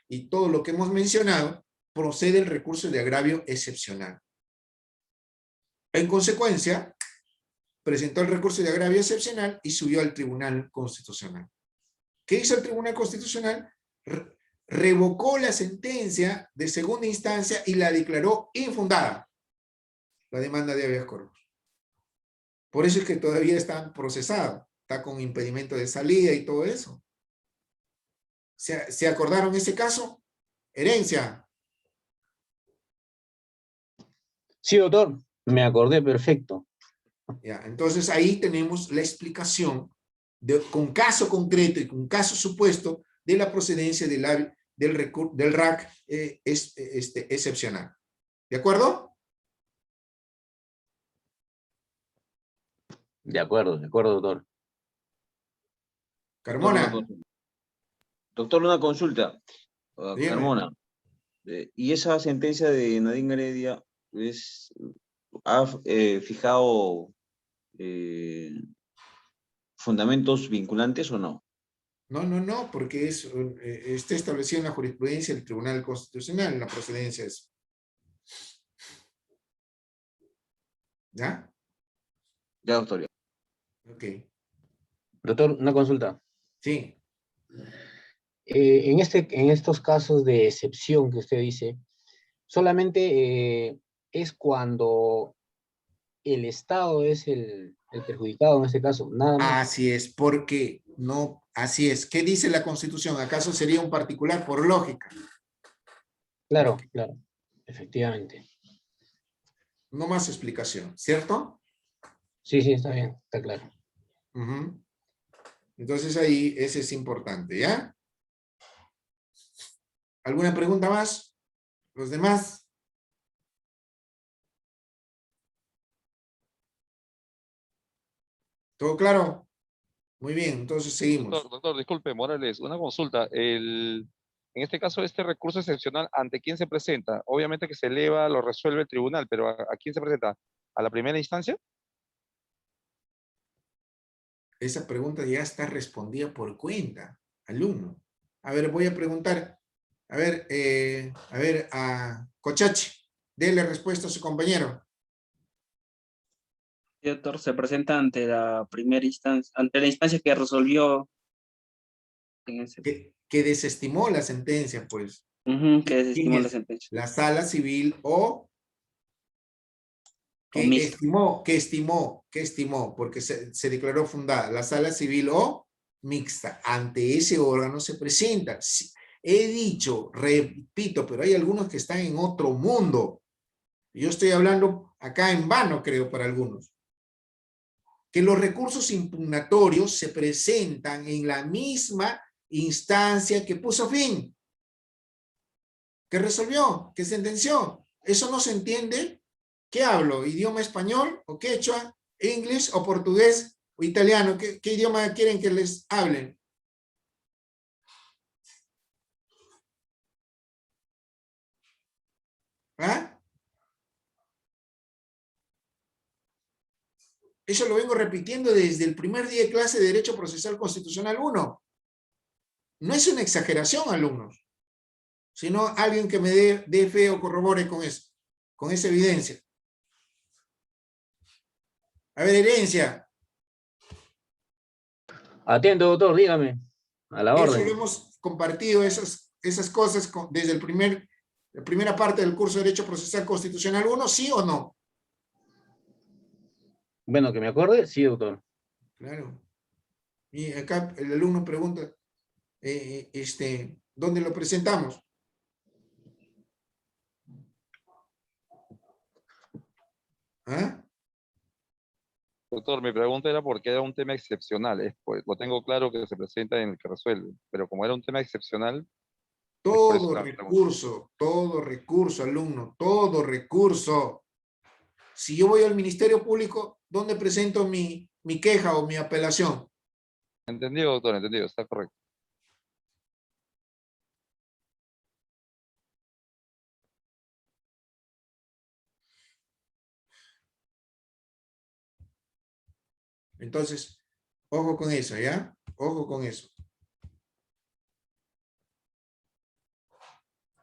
y todo lo que hemos mencionado, procede el recurso de agravio excepcional. En consecuencia, presentó el recurso de agravio excepcional y subió al Tribunal Constitucional. ¿Qué hizo el Tribunal Constitucional? Revocó la sentencia de segunda instancia y la declaró infundada, la demanda de habeas corpus. Por eso es que todavía está procesado, está con impedimento de salida y todo eso. ¿Se acordaron ese caso? Herencia. Sí, doctor, me acordé perfecto. Ya, entonces ahí tenemos la explicación con caso concreto y con caso supuesto de la procedencia del RAC excepcional. ¿De acuerdo? De acuerdo, doctor. Carmona. Doctor, una consulta. Carmona. ¿Y esa sentencia de Nadine Heredia ha fijado fundamentos vinculantes o no? No, porque está establecido en la jurisprudencia del Tribunal Constitucional, en la procedencia de eso. ¿Ya? Ya, doctor. Ok. Doctor, una consulta. Sí. En estos casos de excepción que usted dice, solamente es cuando el Estado es el perjudicado en este caso, nada más. Así es, porque no, así es. ¿Qué dice la Constitución? ¿Acaso sería un particular por lógica? Claro, efectivamente. No más explicación, ¿cierto? Sí, está bien, está claro. Entonces ahí ese es importante, ¿ya? ¿Alguna pregunta más? ¿Los demás? ¿Todo claro? Muy bien, entonces seguimos. Doctor, disculpe, Morales, una consulta. En este caso, este recurso excepcional, ¿ante quién se presenta? Obviamente que se eleva, lo resuelve el tribunal, pero ¿a quién se presenta? ¿A la primera instancia? Esa pregunta ya está respondida por cuenta, alumno. A ver, voy a preguntar, a ver, a Cochachi, déle respuesta a su compañero. Doctor, se presenta ante la primera instancia, ante la instancia que resolvió en ese... Que desestimó la sentencia, pues. que desestimó ¿Quién la es? sentencia. La sala civil o que estimó, porque se declaró fundada. La sala civil o mixta. Ante ese órgano se presenta. He dicho, repito, pero hay algunos que están en otro mundo. Yo estoy hablando acá en vano, creo, para algunos. Que los recursos impugnatorios se presentan en la misma instancia que puso fin, que resolvió, que sentenció. ¿Eso no se entiende? ¿Qué hablo? ¿Idioma español o quechua, inglés o portugués o italiano? ¿Qué idioma quieren que les hablen? ¿Ah? Eso lo vengo repitiendo desde el primer día de clase de Derecho Procesal Constitucional 1. No es una exageración, alumnos, sino alguien que me dé fe o corrobore con eso, con esa evidencia. A ver, Herencia. Atiendo, doctor, dígame. A la orden. Eso hemos compartido esas cosas desde la primera parte del curso de Derecho Procesal Constitucional 1, ¿sí o no? Bueno, que me acuerde, sí, doctor. Claro. Y acá el alumno pregunta, ¿dónde lo presentamos? ¿Ah? Doctor, mi pregunta era porque era un tema excepcional. Pues, lo tengo claro que se presenta en el que resuelve, pero como era un tema excepcional... Todo recurso, alumno, todo recurso. Si yo voy al Ministerio Público, ¿dónde presento mi queja o mi apelación? Entendido, doctor, entendido, está correcto. Entonces, ojo con eso, ¿ya? Ojo con eso.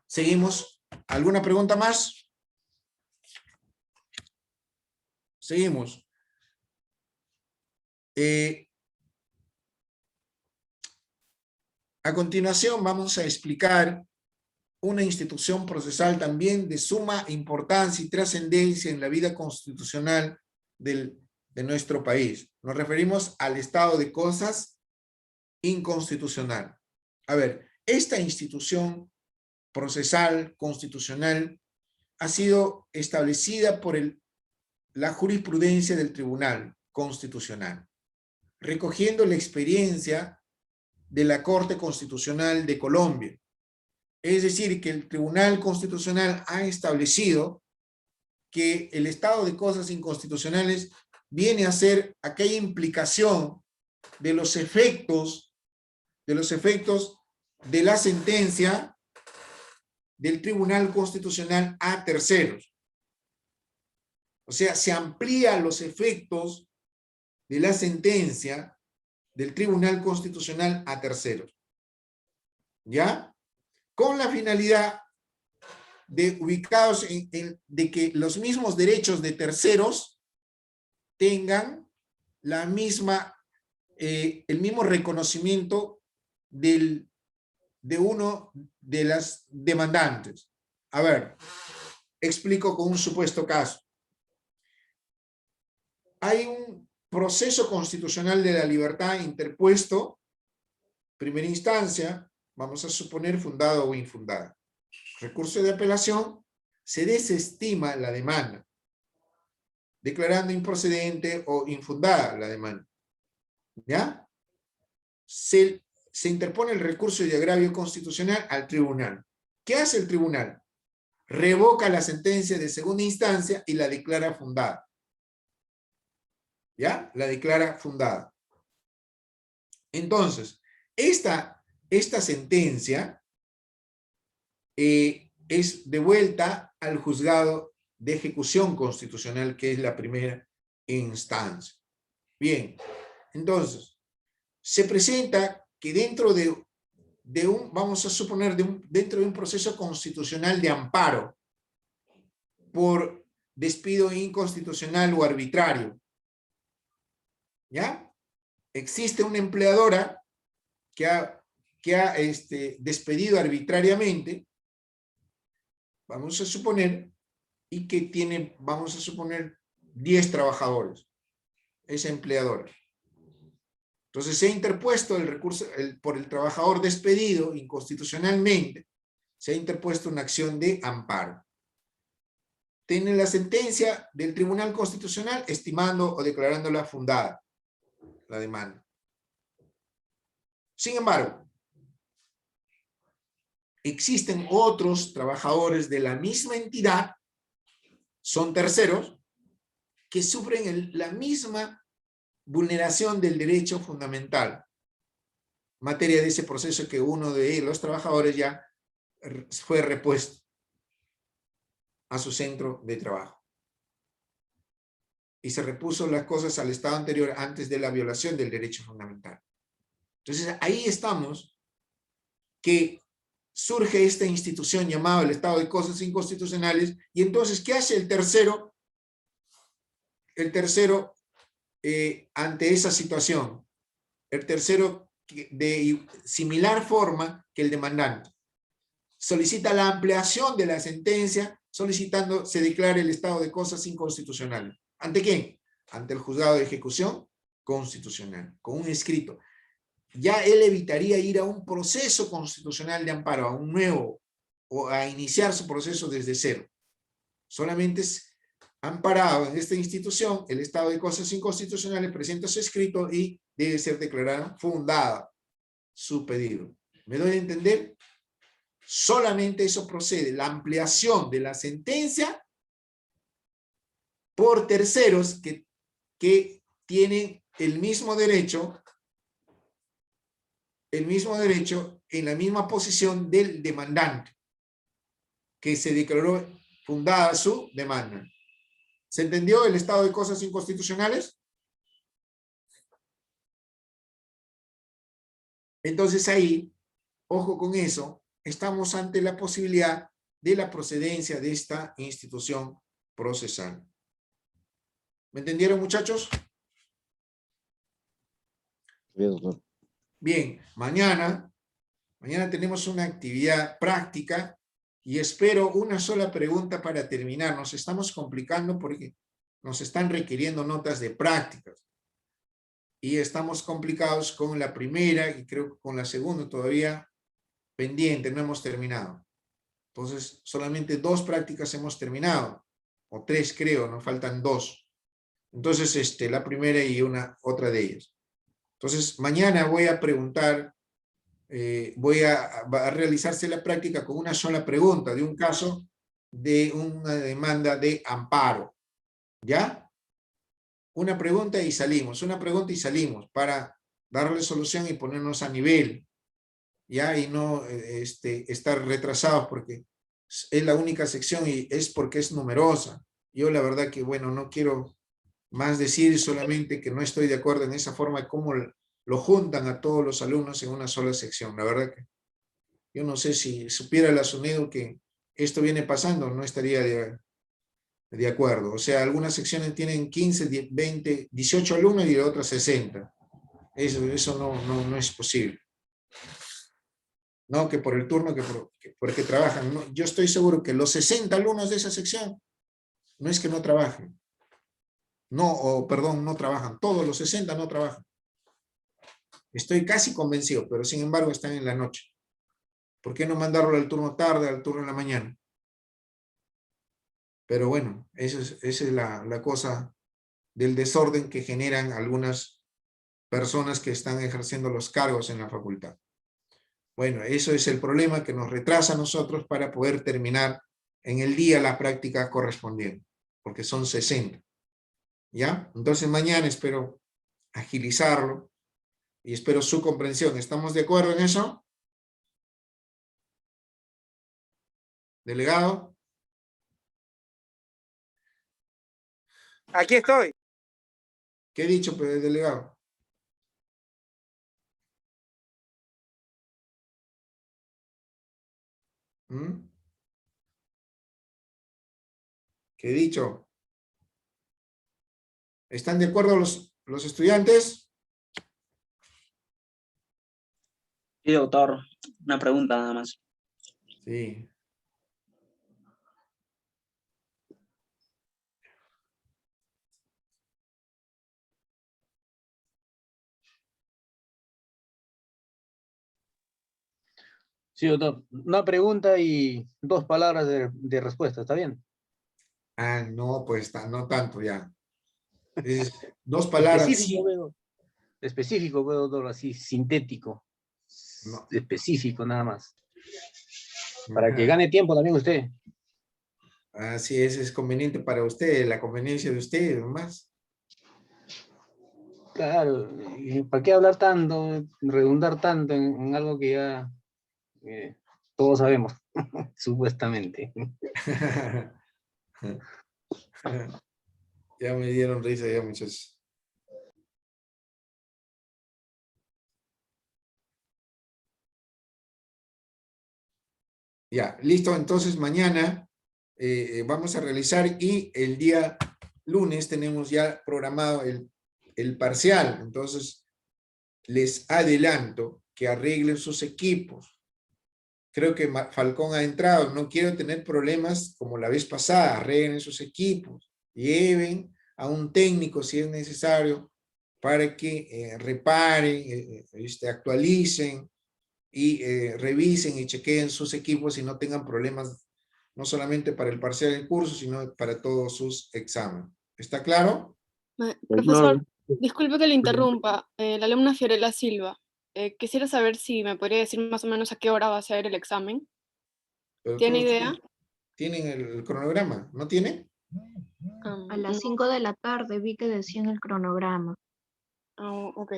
Seguimos. ¿Alguna pregunta más? Seguimos. A continuación vamos a explicar una institución procesal también de suma importancia y trascendencia en la vida constitucional de nuestro país. Nos referimos al estado de cosas inconstitucional. A ver, esta institución procesal constitucional ha sido establecida por la jurisprudencia del Tribunal Constitucional, recogiendo la experiencia de la Corte Constitucional de Colombia. Es decir, que el Tribunal Constitucional ha establecido que el estado de cosas inconstitucionales viene a ser aquella implicación de los efectos de la sentencia del Tribunal Constitucional a terceros. O sea, se amplían los efectos de la sentencia del Tribunal Constitucional a terceros. ¿Ya? Con la finalidad de ubicados de que los mismos derechos de terceros tengan el mismo reconocimiento de uno de las demandantes. A ver, explico con un supuesto caso. Hay un proceso constitucional de la libertad interpuesto, primera instancia, vamos a suponer fundado o infundada. Recurso de apelación, se desestima la demanda, declarando improcedente o infundada la demanda. ¿Ya? Se interpone el recurso de agravio constitucional al tribunal. ¿Qué hace el tribunal? Revoca la sentencia de segunda instancia y la declara fundada. ¿Ya? La declara fundada. Entonces, esta sentencia es devuelta al juzgado de ejecución constitucional, que es la primera instancia. Bien, entonces, se presenta que dentro de un, vamos a suponer, dentro de un proceso constitucional de amparo por despido inconstitucional o arbitrario, ¿ya? Existe una empleadora que ha despedido arbitrariamente, vamos a suponer, y que tiene, vamos a suponer, 10 trabajadores, esa empleadora. Entonces se ha interpuesto el recurso, por el trabajador despedido inconstitucionalmente, se ha interpuesto una acción de amparo. Tiene la sentencia del Tribunal Constitucional estimando o declarándola fundada la demanda. Sin embargo, existen otros trabajadores de la misma entidad, son terceros, que sufren la misma vulneración del derecho fundamental, materia de ese proceso que uno de los trabajadores ya fue repuesto a su centro de trabajo. Y se repuso las cosas al estado anterior antes de la violación del derecho fundamental. Entonces ahí estamos, que surge esta institución llamada el estado de cosas inconstitucionales, y entonces, ¿qué hace el tercero? El tercero ante esa situación. El tercero de similar forma que el demandante. Solicita la ampliación de la sentencia, solicitando se declare el estado de cosas inconstitucional. ¿Ante quién? Ante el juzgado de ejecución constitucional, con un escrito. Ya él evitaría ir a un proceso constitucional de amparo, a un nuevo, o a iniciar su proceso desde cero. Solamente es amparado en esta institución, el estado de cosas inconstitucionales presenta su escrito y debe ser declarada fundada su pedido. ¿Me doy a entender? Solamente eso procede, la ampliación de la sentencia por terceros que tienen el mismo derecho en la misma posición del demandante, que se declaró fundada su demanda. ¿Se entendió el estado de cosas inconstitucionales? Entonces ahí, ojo con eso, estamos ante la posibilidad de la procedencia de esta institución procesal. ¿Me entendieron, muchachos? Bien, doctor. Bien, mañana tenemos una actividad práctica y espero una sola pregunta para terminar. Nos estamos complicando porque nos están requiriendo notas de prácticas. Y estamos complicados con la primera y creo que con la segunda todavía pendiente, no hemos terminado. Entonces, solamente 2 prácticas hemos terminado, o 3 creo, nos faltan 2. Entonces, la primera y otra de ellas. Entonces, mañana voy a preguntar, va a realizarse la práctica con una sola pregunta de un caso de una demanda de amparo. ¿Ya? Una pregunta y salimos, para darle solución y ponernos a nivel. ¿Ya? Y no estar retrasados porque es la única sección y es porque es numerosa. Yo la verdad que, bueno, no quiero más decir solamente que no estoy de acuerdo en esa forma de cómo lo juntan a todos los alumnos en una sola sección. La verdad que yo no sé, si supiera la SUNEDU que esto viene pasando, no estaría de acuerdo. O sea, algunas secciones tienen 15, 20, 18 alumnos y otras 60. Eso no es posible. No, que por el turno, porque trabajan. No, yo estoy seguro que los 60 alumnos de esa sección no es que no trabajen. No trabajan. Todos los 60 no trabajan. Estoy casi convencido, pero sin embargo están en la noche. ¿Por qué no mandarlo al turno tarde, al turno en la mañana? Pero bueno, esa es la cosa del desorden que generan algunas personas que están ejerciendo los cargos en la facultad. Bueno, eso es el problema que nos retrasa a nosotros para poder terminar en el día la práctica correspondiente, porque son 60. ¿Ya? Entonces mañana espero agilizarlo Y espero su comprensión. ¿Estamos de acuerdo en eso? Delegado. Aquí estoy. ¿Qué he dicho, pues, delegado? ¿Mm? ¿Qué he dicho? ¿Están de acuerdo los estudiantes? Sí, doctor. Una pregunta nada más. Sí. Sí, doctor. Una pregunta y 2 palabras de respuesta, ¿está bien? Ah, no, pues no tanto ya. Es 2 palabras. Específico, veo. Específico, veo, doctor, así, sintético. No. Específico, nada más. Para que gane tiempo también usted. Así es conveniente para usted, la conveniencia de usted, nomás. Claro, ¿y para qué hablar tanto, redundar tanto en algo que ya todos sabemos, supuestamente? Ya me dieron risa ya, muchachos. Ya, listo. Entonces mañana vamos a realizar y el día lunes tenemos ya programado el parcial. Entonces les adelanto que arreglen sus equipos. Creo que Falcón ha entrado. No quiero tener problemas como la vez pasada. Arreglen sus equipos. Lleven a un técnico si es necesario para que reparen, actualicen y revisen y chequeen sus equipos y no tengan problemas no solamente para el parcial del curso, sino para todos sus exámenes. ¿Está claro? Profesor, disculpe que le interrumpa. La alumna Fiorella Silva. Quisiera saber si me podría decir más o menos a qué hora va a ser el examen. Pero ¿Tiene todos idea? tienen el cronograma, ¿no tiene? A las 5 de la tarde vi que decía en el cronograma. Ok,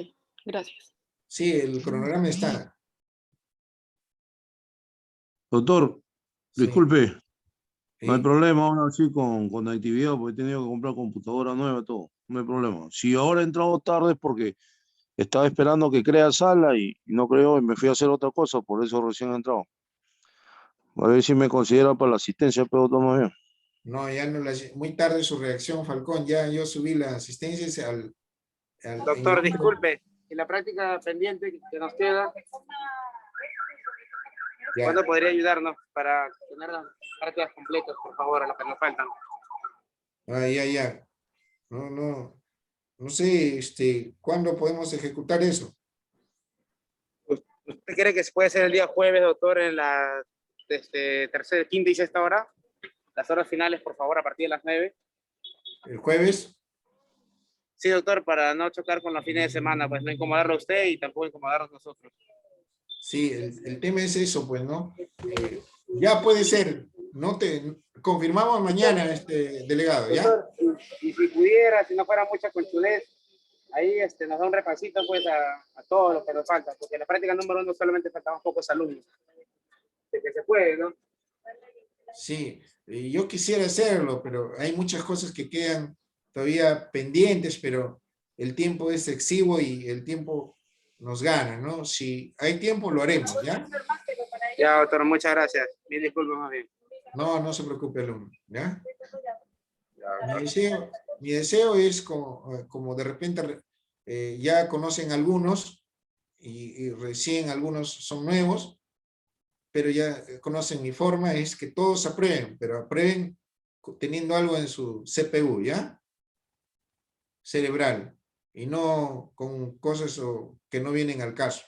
gracias. Sí, el cronograma está. Doctor, Sí. disculpe, no hay Sí. problema ahora sí con conectividad, porque he tenido que comprar computadora nueva, todo, no hay problema. Si ahora he entrado tarde es porque estaba esperando que crea sala y no creo y me fui a hacer otra cosa, por eso recién he entrado. A ver si me considera para la asistencia, pero todo muy bien. No, ya no, muy tarde su reacción, Falcón, ya yo subí las asistencias al Doctor, disculpe. ¿Y la práctica pendiente que nos queda? Ya. ¿Cuándo podría ayudarnos para tener las prácticas completas, por favor, a las que nos faltan? Ya. No sé, ¿cuándo podemos ejecutar eso? ¿Usted cree que se puede hacer el día jueves, doctor, en la tercera, quinta y sexta hora? Las horas finales, por favor, a partir de las 9. ¿El jueves? Sí, doctor, para no chocar con los fines de semana, pues no incomodarlo a usted y tampoco incomodarnos nosotros. Sí, el tema es eso, pues, ¿no? Ya puede ser, confirmamos mañana, delegado, ¿ya? Doctor, y si pudiera, si no fuera mucha conchudez, ahí nos da un repasito, pues, a todo lo que nos falta, porque en la práctica número 1 solamente faltaban pocos alumnos. De que se puede, ¿no? Sí, yo quisiera hacerlo, pero hay muchas cosas que quedan todavía pendientes, pero el tiempo es exiguo y el tiempo nos gana, ¿no? Si hay tiempo, lo haremos, ¿ya? Ya, doctor, muchas gracias. Mil disculpas más bien. No se preocupe, alumno, ¿ya? Mi deseo es como de repente ya conocen algunos y recién algunos son nuevos, pero ya conocen mi forma, es que todos aprueben, pero aprueben teniendo algo en su CPU, ¿ya? Cerebral, y no con cosas que no vienen al caso.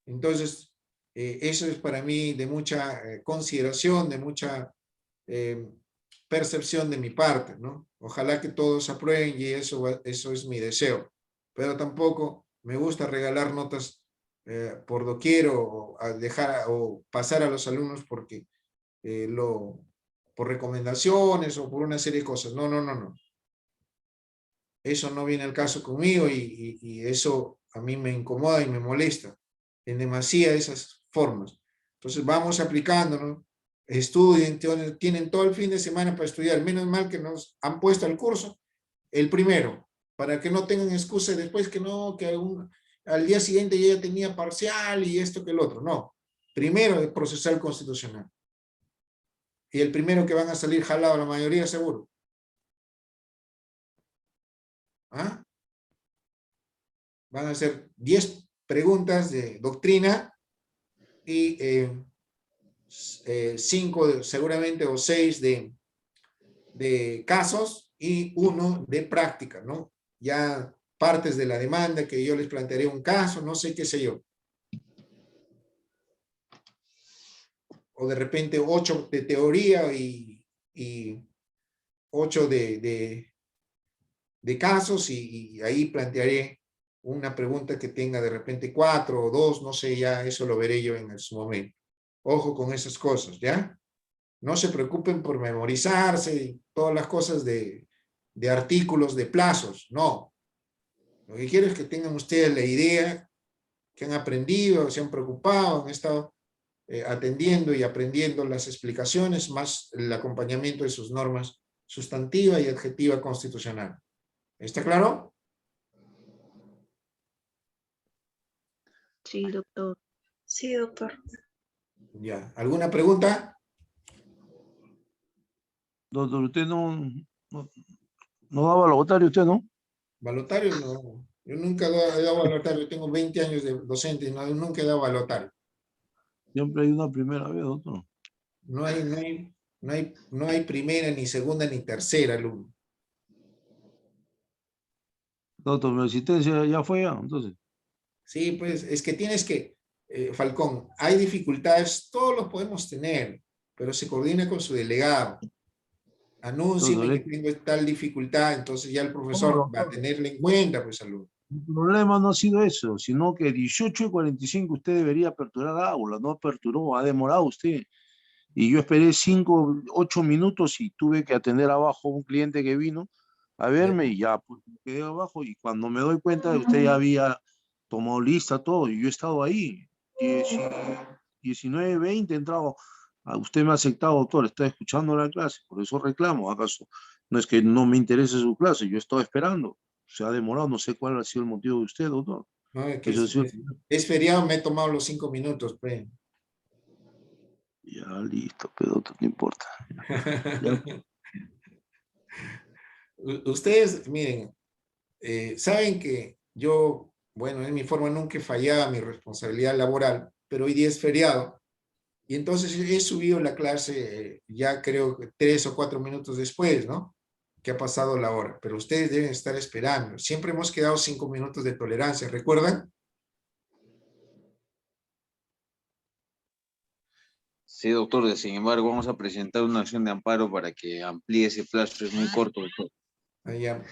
Entonces, eso es para mí de mucha consideración, de mucha percepción de mi parte, ¿no? Ojalá que todos aprueben y eso es mi deseo, pero tampoco me gusta regalar notas por doquier o pasar a los alumnos porque por recomendaciones o por una serie de cosas. No. Eso no viene al caso conmigo y eso a mí me incomoda y me molesta en demasía esas formas. Entonces vamos aplicándonos, estudien, tienen todo el fin de semana para estudiar. Menos mal que nos han puesto al curso el primero, para que no tengan excusa después que no, que al día siguiente ya tenía parcial y esto que el otro. No, primero el procesal constitucional. Y el primero que van a salir jalado, la mayoría seguro. ¿Ah? Van a ser 10 preguntas de doctrina y 5 seguramente o 6 de casos y 1 de práctica, ¿no? Ya partes de la demanda que yo les plantearé un caso, no sé qué sé yo. O de repente 8 de teoría y 8 de casos y ahí plantearé una pregunta que tenga de repente 4 o 2, no sé, ya eso lo veré yo en su momento. Ojo con esas cosas, ¿ya? No se preocupen por memorizarse y todas las cosas de artículos, de plazos, no. Lo que quiero es que tengan ustedes la idea, que han aprendido, se han preocupado, han estado atendiendo y aprendiendo las explicaciones, más el acompañamiento de sus normas sustantiva y adjetiva constitucional. ¿Está claro? Sí, doctor. Sí, doctor. Ya. ¿Alguna pregunta? Doctor, usted no daba balotario, usted, ¿no? Balotario no. Yo nunca he dado balotario. Tengo 20 años de docente y nunca he dado balotario. Siempre hay una primera vez, doctor. No hay primera, ni segunda, ni tercera alumno. Doctor, mi asistencia ya fue ya, entonces. Sí, pues es que tienes que, Falcón, hay dificultades, todos los podemos tener, pero se coordina con su delegado. Anúnciame que tengo tal dificultad, entonces ya el profesor va a tenerla en cuenta, pues, alumno. El problema no ha sido eso, sino que 18:45 usted debería aperturar aula, no aperturó, ha demorado usted. Y yo esperé 8 minutos y tuve que atender abajo a un cliente que vino a verme y ya pues, me quedé abajo y cuando me doy cuenta de que usted ya había tomado lista todo y yo he estado ahí, 19:20 he entrado, usted me ha aceptado, doctor, está escuchando la clase, por eso reclamo, ¿acaso? No es que no me interese su clase, yo he estado esperando, se ha demorado, no sé cuál ha sido el motivo de usted, doctor. No, es feriado, me he tomado los 5 minutos, pues. Ya, listo, pero no importa. Ustedes, miren, saben que yo, bueno, en mi forma nunca fallaba mi responsabilidad laboral, pero hoy día es feriado, y entonces he subido la clase ya creo que 3 o 4 minutos después, ¿no? Que ha pasado la hora, pero ustedes deben estar esperando. Siempre hemos quedado 5 minutos de tolerancia, ¿recuerdan? Sí, doctor, sin embargo, vamos a presentar una acción de amparo para que amplíe ese plazo, es muy corto, doctor. Allá.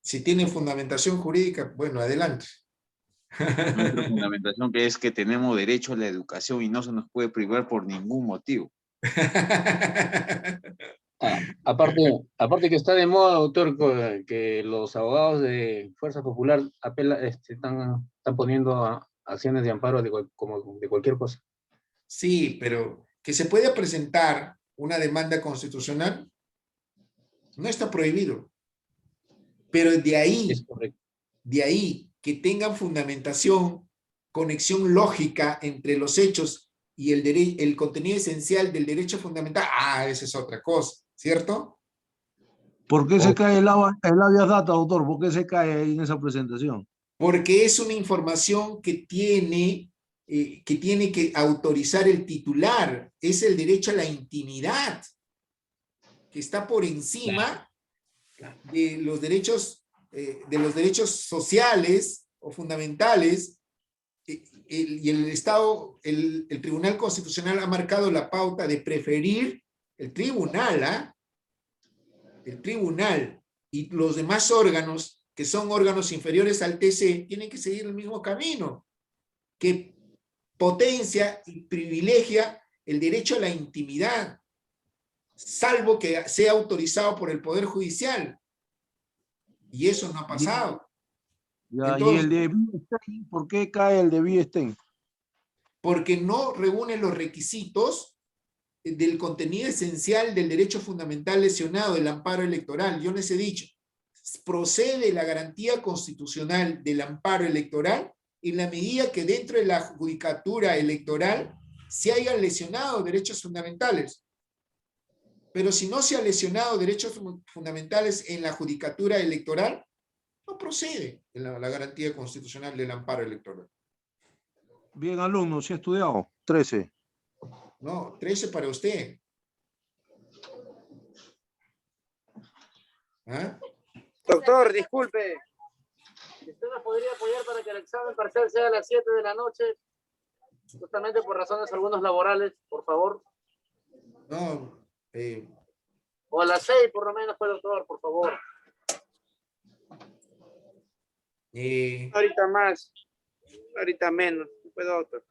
Si tiene fundamentación jurídica, bueno, adelante. Nuestra fundamentación que es que tenemos derecho a la educación y no se nos puede privar por ningún motivo. Aparte que está de moda, doctor, que los abogados de Fuerza Popular están poniendo acciones de amparo como de cualquier cosa. Sí, pero que se pueda presentar una demanda constitucional no está prohibido. Pero de ahí que tengan fundamentación, conexión lógica entre los hechos y el contenido esencial del derecho fundamental, esa es otra cosa, ¿cierto? ¿Por qué se cae el habeas data, doctor? ¿Por qué se cae ahí en esa presentación? Porque es una información que tiene que autorizar el titular, es el derecho a la intimidad, que está por encima de los derechos sociales o fundamentales, y el Estado, el Tribunal Constitucional ha marcado la pauta de preferir el tribunal, el tribunal y los demás órganos, que son órganos inferiores al TC, tienen que seguir el mismo camino, que potencia y privilegia el derecho a la intimidad, salvo que sea autorizado por el Poder Judicial. Y eso no ha pasado. Ya, Entonces, ¿y el de Biestein? ¿Por qué cae el de Biestein? porque no reúne los requisitos del contenido esencial del derecho fundamental lesionado, el amparo electoral. Yo les he dicho, procede la garantía constitucional del amparo electoral en la medida que dentro de la judicatura electoral se hayan lesionado derechos fundamentales. Pero si no se ha lesionado derechos fundamentales en la judicatura electoral, no procede la garantía constitucional del amparo electoral. Bien, alumno, ¿sí ha estudiado? 13. No, 13 para usted. ¿Ah? Doctor, disculpe. ¿Usted nos podría apoyar para que el examen parcial sea a las 7 de la noche? Justamente por razones algunos laborales, por favor. No. O a las 6 por lo menos, pues, doctor, por favor. Ahorita más. Ahorita menos. No puedo, doctor.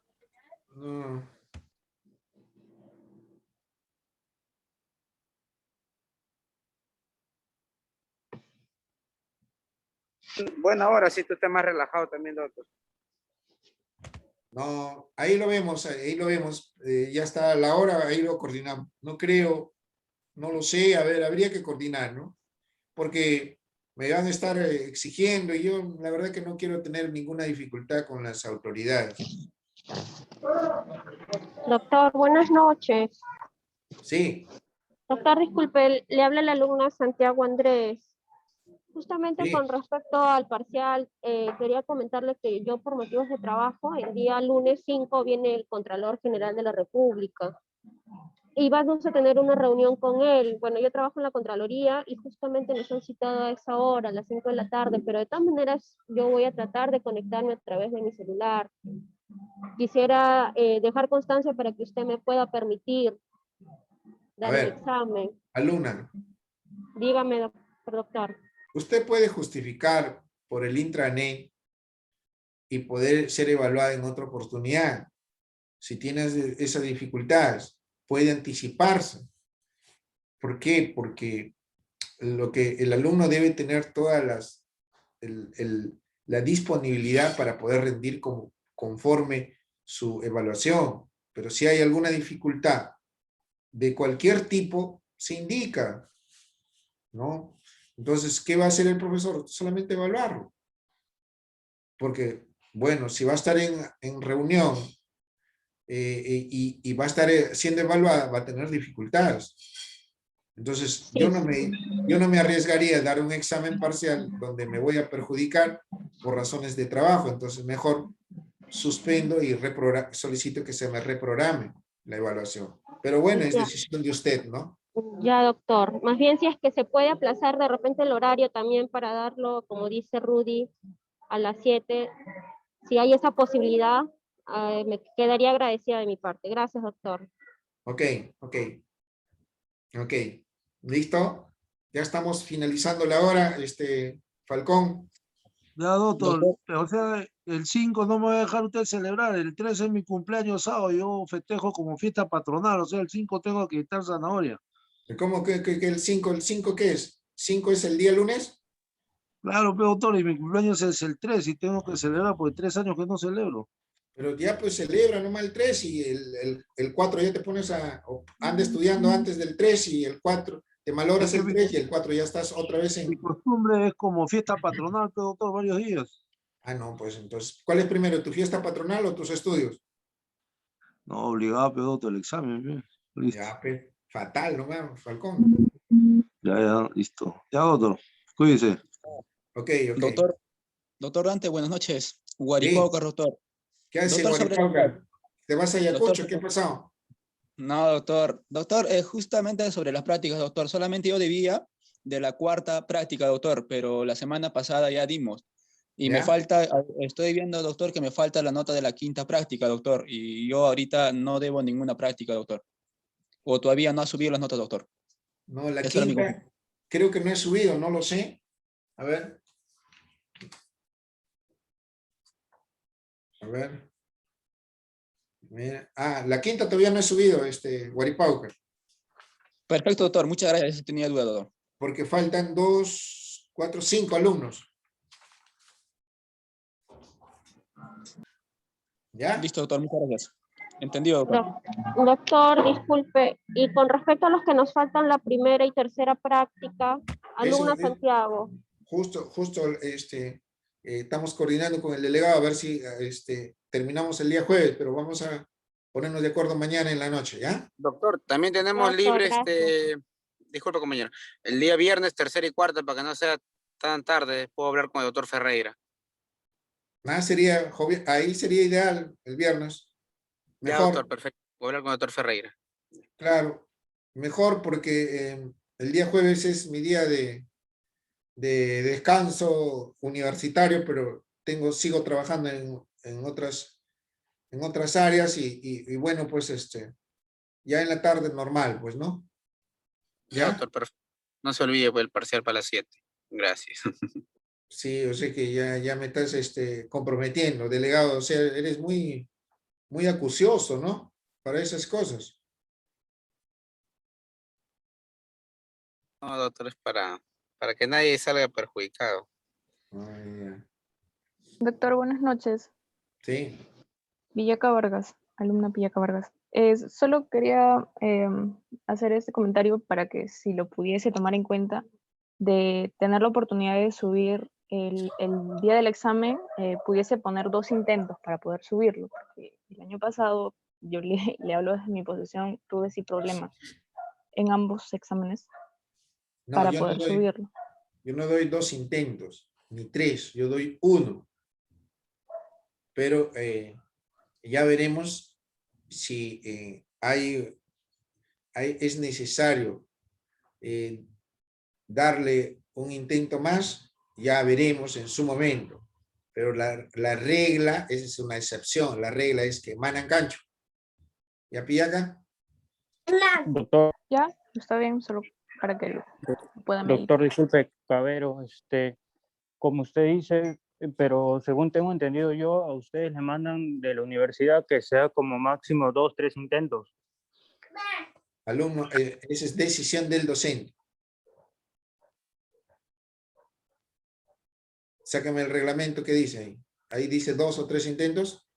No. Bueno, ahora sí tú estás más relajado también, doctor. No, ahí lo vemos, ya está la hora, ahí lo coordinamos. No creo, no lo sé, a ver, habría que coordinar, ¿no? Porque me van a estar exigiendo y yo la verdad que no quiero tener ninguna dificultad con las autoridades. Doctor, buenas noches. Sí. Doctor, disculpe, le habla la alumna Santiago Andrés. Justamente Sí. con respecto al parcial, quería comentarle que yo por motivos de trabajo, el día lunes 5 viene el Contralor General de la República y vamos a tener una reunión con él. Bueno, yo trabajo en la Contraloría y justamente nos han citado a esa hora, a las 5 de la tarde, pero de todas maneras yo voy a tratar de conectarme a través de mi celular. Quisiera dejar constancia para que usted me pueda permitir dar el examen. Alumna. Dígame, doctor. Usted puede justificar por el intranet y poder ser evaluada en otra oportunidad. Si tienes esas dificultades, puede anticiparse. ¿Por qué? Porque lo que el alumno debe tener todas la disponibilidad para poder rendir conforme su evaluación. Pero si hay alguna dificultad de cualquier tipo, se indica, ¿no? Entonces, ¿qué va a hacer el profesor? Solamente evaluarlo. Porque, bueno, si va a estar en reunión y va a estar siendo evaluada, va a tener dificultades. Entonces, yo no me arriesgaría a dar un examen parcial donde me voy a perjudicar por razones de trabajo. Entonces, mejor suspendo y solicito que se me reprograme la evaluación. Pero bueno, es decisión de usted, ¿no? Ya, doctor. Más bien si es que se puede aplazar de repente el horario también para darlo, como dice Rudy, a las 7. Si hay esa posibilidad, me quedaría agradecida de mi parte. Gracias, doctor. Ok. ¿Listo? Ya estamos finalizando la hora, Falcón. Ya, doctor, o sea, el 5 no me va a dejar usted celebrar, el 3 es mi cumpleaños sábado, yo festejo como fiesta patronal, o sea, el 5 tengo que quitar zanahoria. ¿Cómo que el 5? ¿El 5 qué es? ¿5 es el día lunes? Claro, pero doctor, y mi cumpleaños es el 3 y tengo que celebrar porque 3 años que no celebro. Pero ya pues celebra nomás el 3 y el 4 ya te pones anda estudiando antes del 3 y el 4, te malogras el 3 y el 4 ya estás otra vez en... Mi costumbre es como fiesta patronal, pero doctor, varios días. Ah, no, pues entonces, ¿cuál es primero, tu fiesta patronal o tus estudios? No, obligado, pero doctor, el examen. Listo. Ya, pues, fatal, ¿no, Falcón? Ya, listo. Ya, doctor, cuídese. Ok. Doctor Dante, buenas noches. Guaripauca, doctor. ¿Qué hace Doctor, Guaripauca? ¿Te vas a Ayacucho? Doctor, ¿Qué ha pasado? No, doctor. Doctor, justamente sobre las prácticas, doctor. Solamente yo debía de la 4ª práctica, doctor, pero la semana pasada ya dimos. Y me falta, estoy viendo, doctor, que me falta la nota de la 5ª práctica, doctor. Y yo ahorita no debo ninguna práctica, doctor. O todavía no ha subido las notas, doctor. No, la 5ª, creo que no he subido, no lo sé. A ver. Mira. La 5ª todavía no he subido, Guaripauca. Perfecto, doctor. Muchas gracias. Tenía duda, doctor. Porque faltan 2, 4, 5 alumnos. ¿Ya? Listo, doctor, muchas gracias. Entendido, doctor. Doctor, disculpe, y con respecto a los que nos faltan la primera y tercera práctica, alumna Santiago. Justo, estamos coordinando con el delegado a ver si terminamos el día jueves, pero vamos a ponernos de acuerdo mañana en la noche, ¿ya? Doctor, también tenemos Doctor, libre, disculpe compañero, el día viernes, tercera y cuarta, para que no sea tan tarde, puedo hablar con el doctor Ferreira. Ahí sería ideal el viernes. Mejor. Ya, doctor, perfecto, puedo hablar con el doctor Ferreira. Claro, mejor porque el día jueves es mi día de descanso universitario, pero sigo trabajando en otras áreas y bueno, pues ya en la tarde normal, pues, ¿no? ¿Ya? Doctor, perfecto. No se olvide pues, el parcial para las 7. Gracias. Sí, yo sé que ya me estás comprometiendo, delegado, o sea, eres muy acucioso, ¿no? Para esas cosas. No, doctor, es para que nadie salga perjudicado. Doctor, buenas noches. Sí. Villaca Vargas, alumna Villaca Vargas. Solo quería hacer este comentario para que si lo pudiese tomar en cuenta, de tener la oportunidad de subir el día del examen, pudiese poner 2 intentos para poder subirlo, porque el año pasado, yo le hablo desde mi posición, tuve sí problemas en ambos exámenes para poder subirlo. Yo no doy 2 intentos, ni 3, yo doy 1. Pero ya veremos si es necesario darle un intento más, ya veremos en su momento. Pero la regla, esa es una excepción, la regla es que manan cancho. ¿Ya Pillaca? Doctor. Ya, está bien, solo para que lo puedan medir. Doctor, disculpe, Cabero, como usted dice, pero según tengo entendido yo, a ustedes le mandan de la universidad que sea como máximo 2, 3 intentos. Alumno, esa es decisión del docente. Sácame el reglamento que dice ahí. Ahí dice 2 o 3 intentos.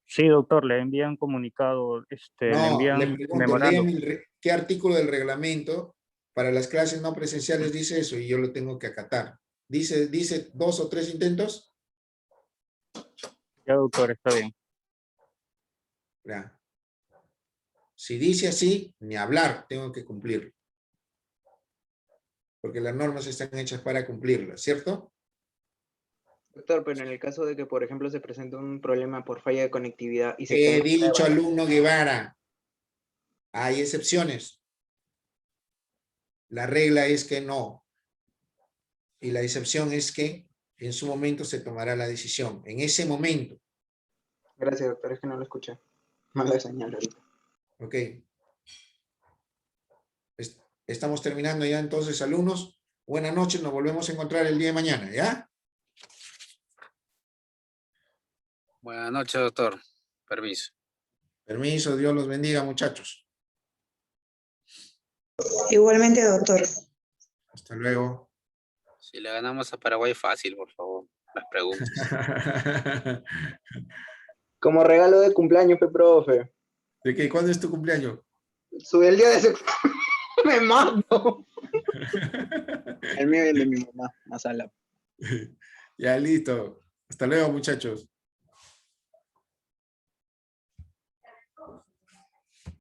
Sí, doctor, le envían comunicado, le envían le pregunto, memorando. ¿qué artículo del reglamento para las clases no presenciales dice eso? Y yo lo tengo que acatar. ¿Dice 2 o 3 intentos? Ya, doctor, está bien. Ya. Si dice así, ni hablar, tengo que cumplirlo. Porque las normas están hechas para cumplirlas, ¿cierto? Doctor, pero en el caso de que, por ejemplo, se presente un problema por falla de conectividad y se He dicho, alumno Guevara, hay excepciones. La regla es que no. Y la excepción es que en su momento se tomará la decisión. En ese momento. Gracias, doctor, es que no lo escuché. Mala señal ahorita. Ok. Estamos terminando ya entonces, alumnos. Buenas noches, nos volvemos a encontrar el día de mañana, ¿ya? Buenas noches, doctor. Permiso. Permiso, Dios los bendiga, muchachos. Igualmente, doctor. Hasta luego. Si le ganamos a Paraguay, fácil, por favor. Las preguntas. Como regalo de cumpleaños, profe. ¿De qué? ¿Cuándo es tu cumpleaños? Sube el día de su... Me mato. El mío y el de mi mamá, más ala. Ya, listo. Hasta luego, muchachos.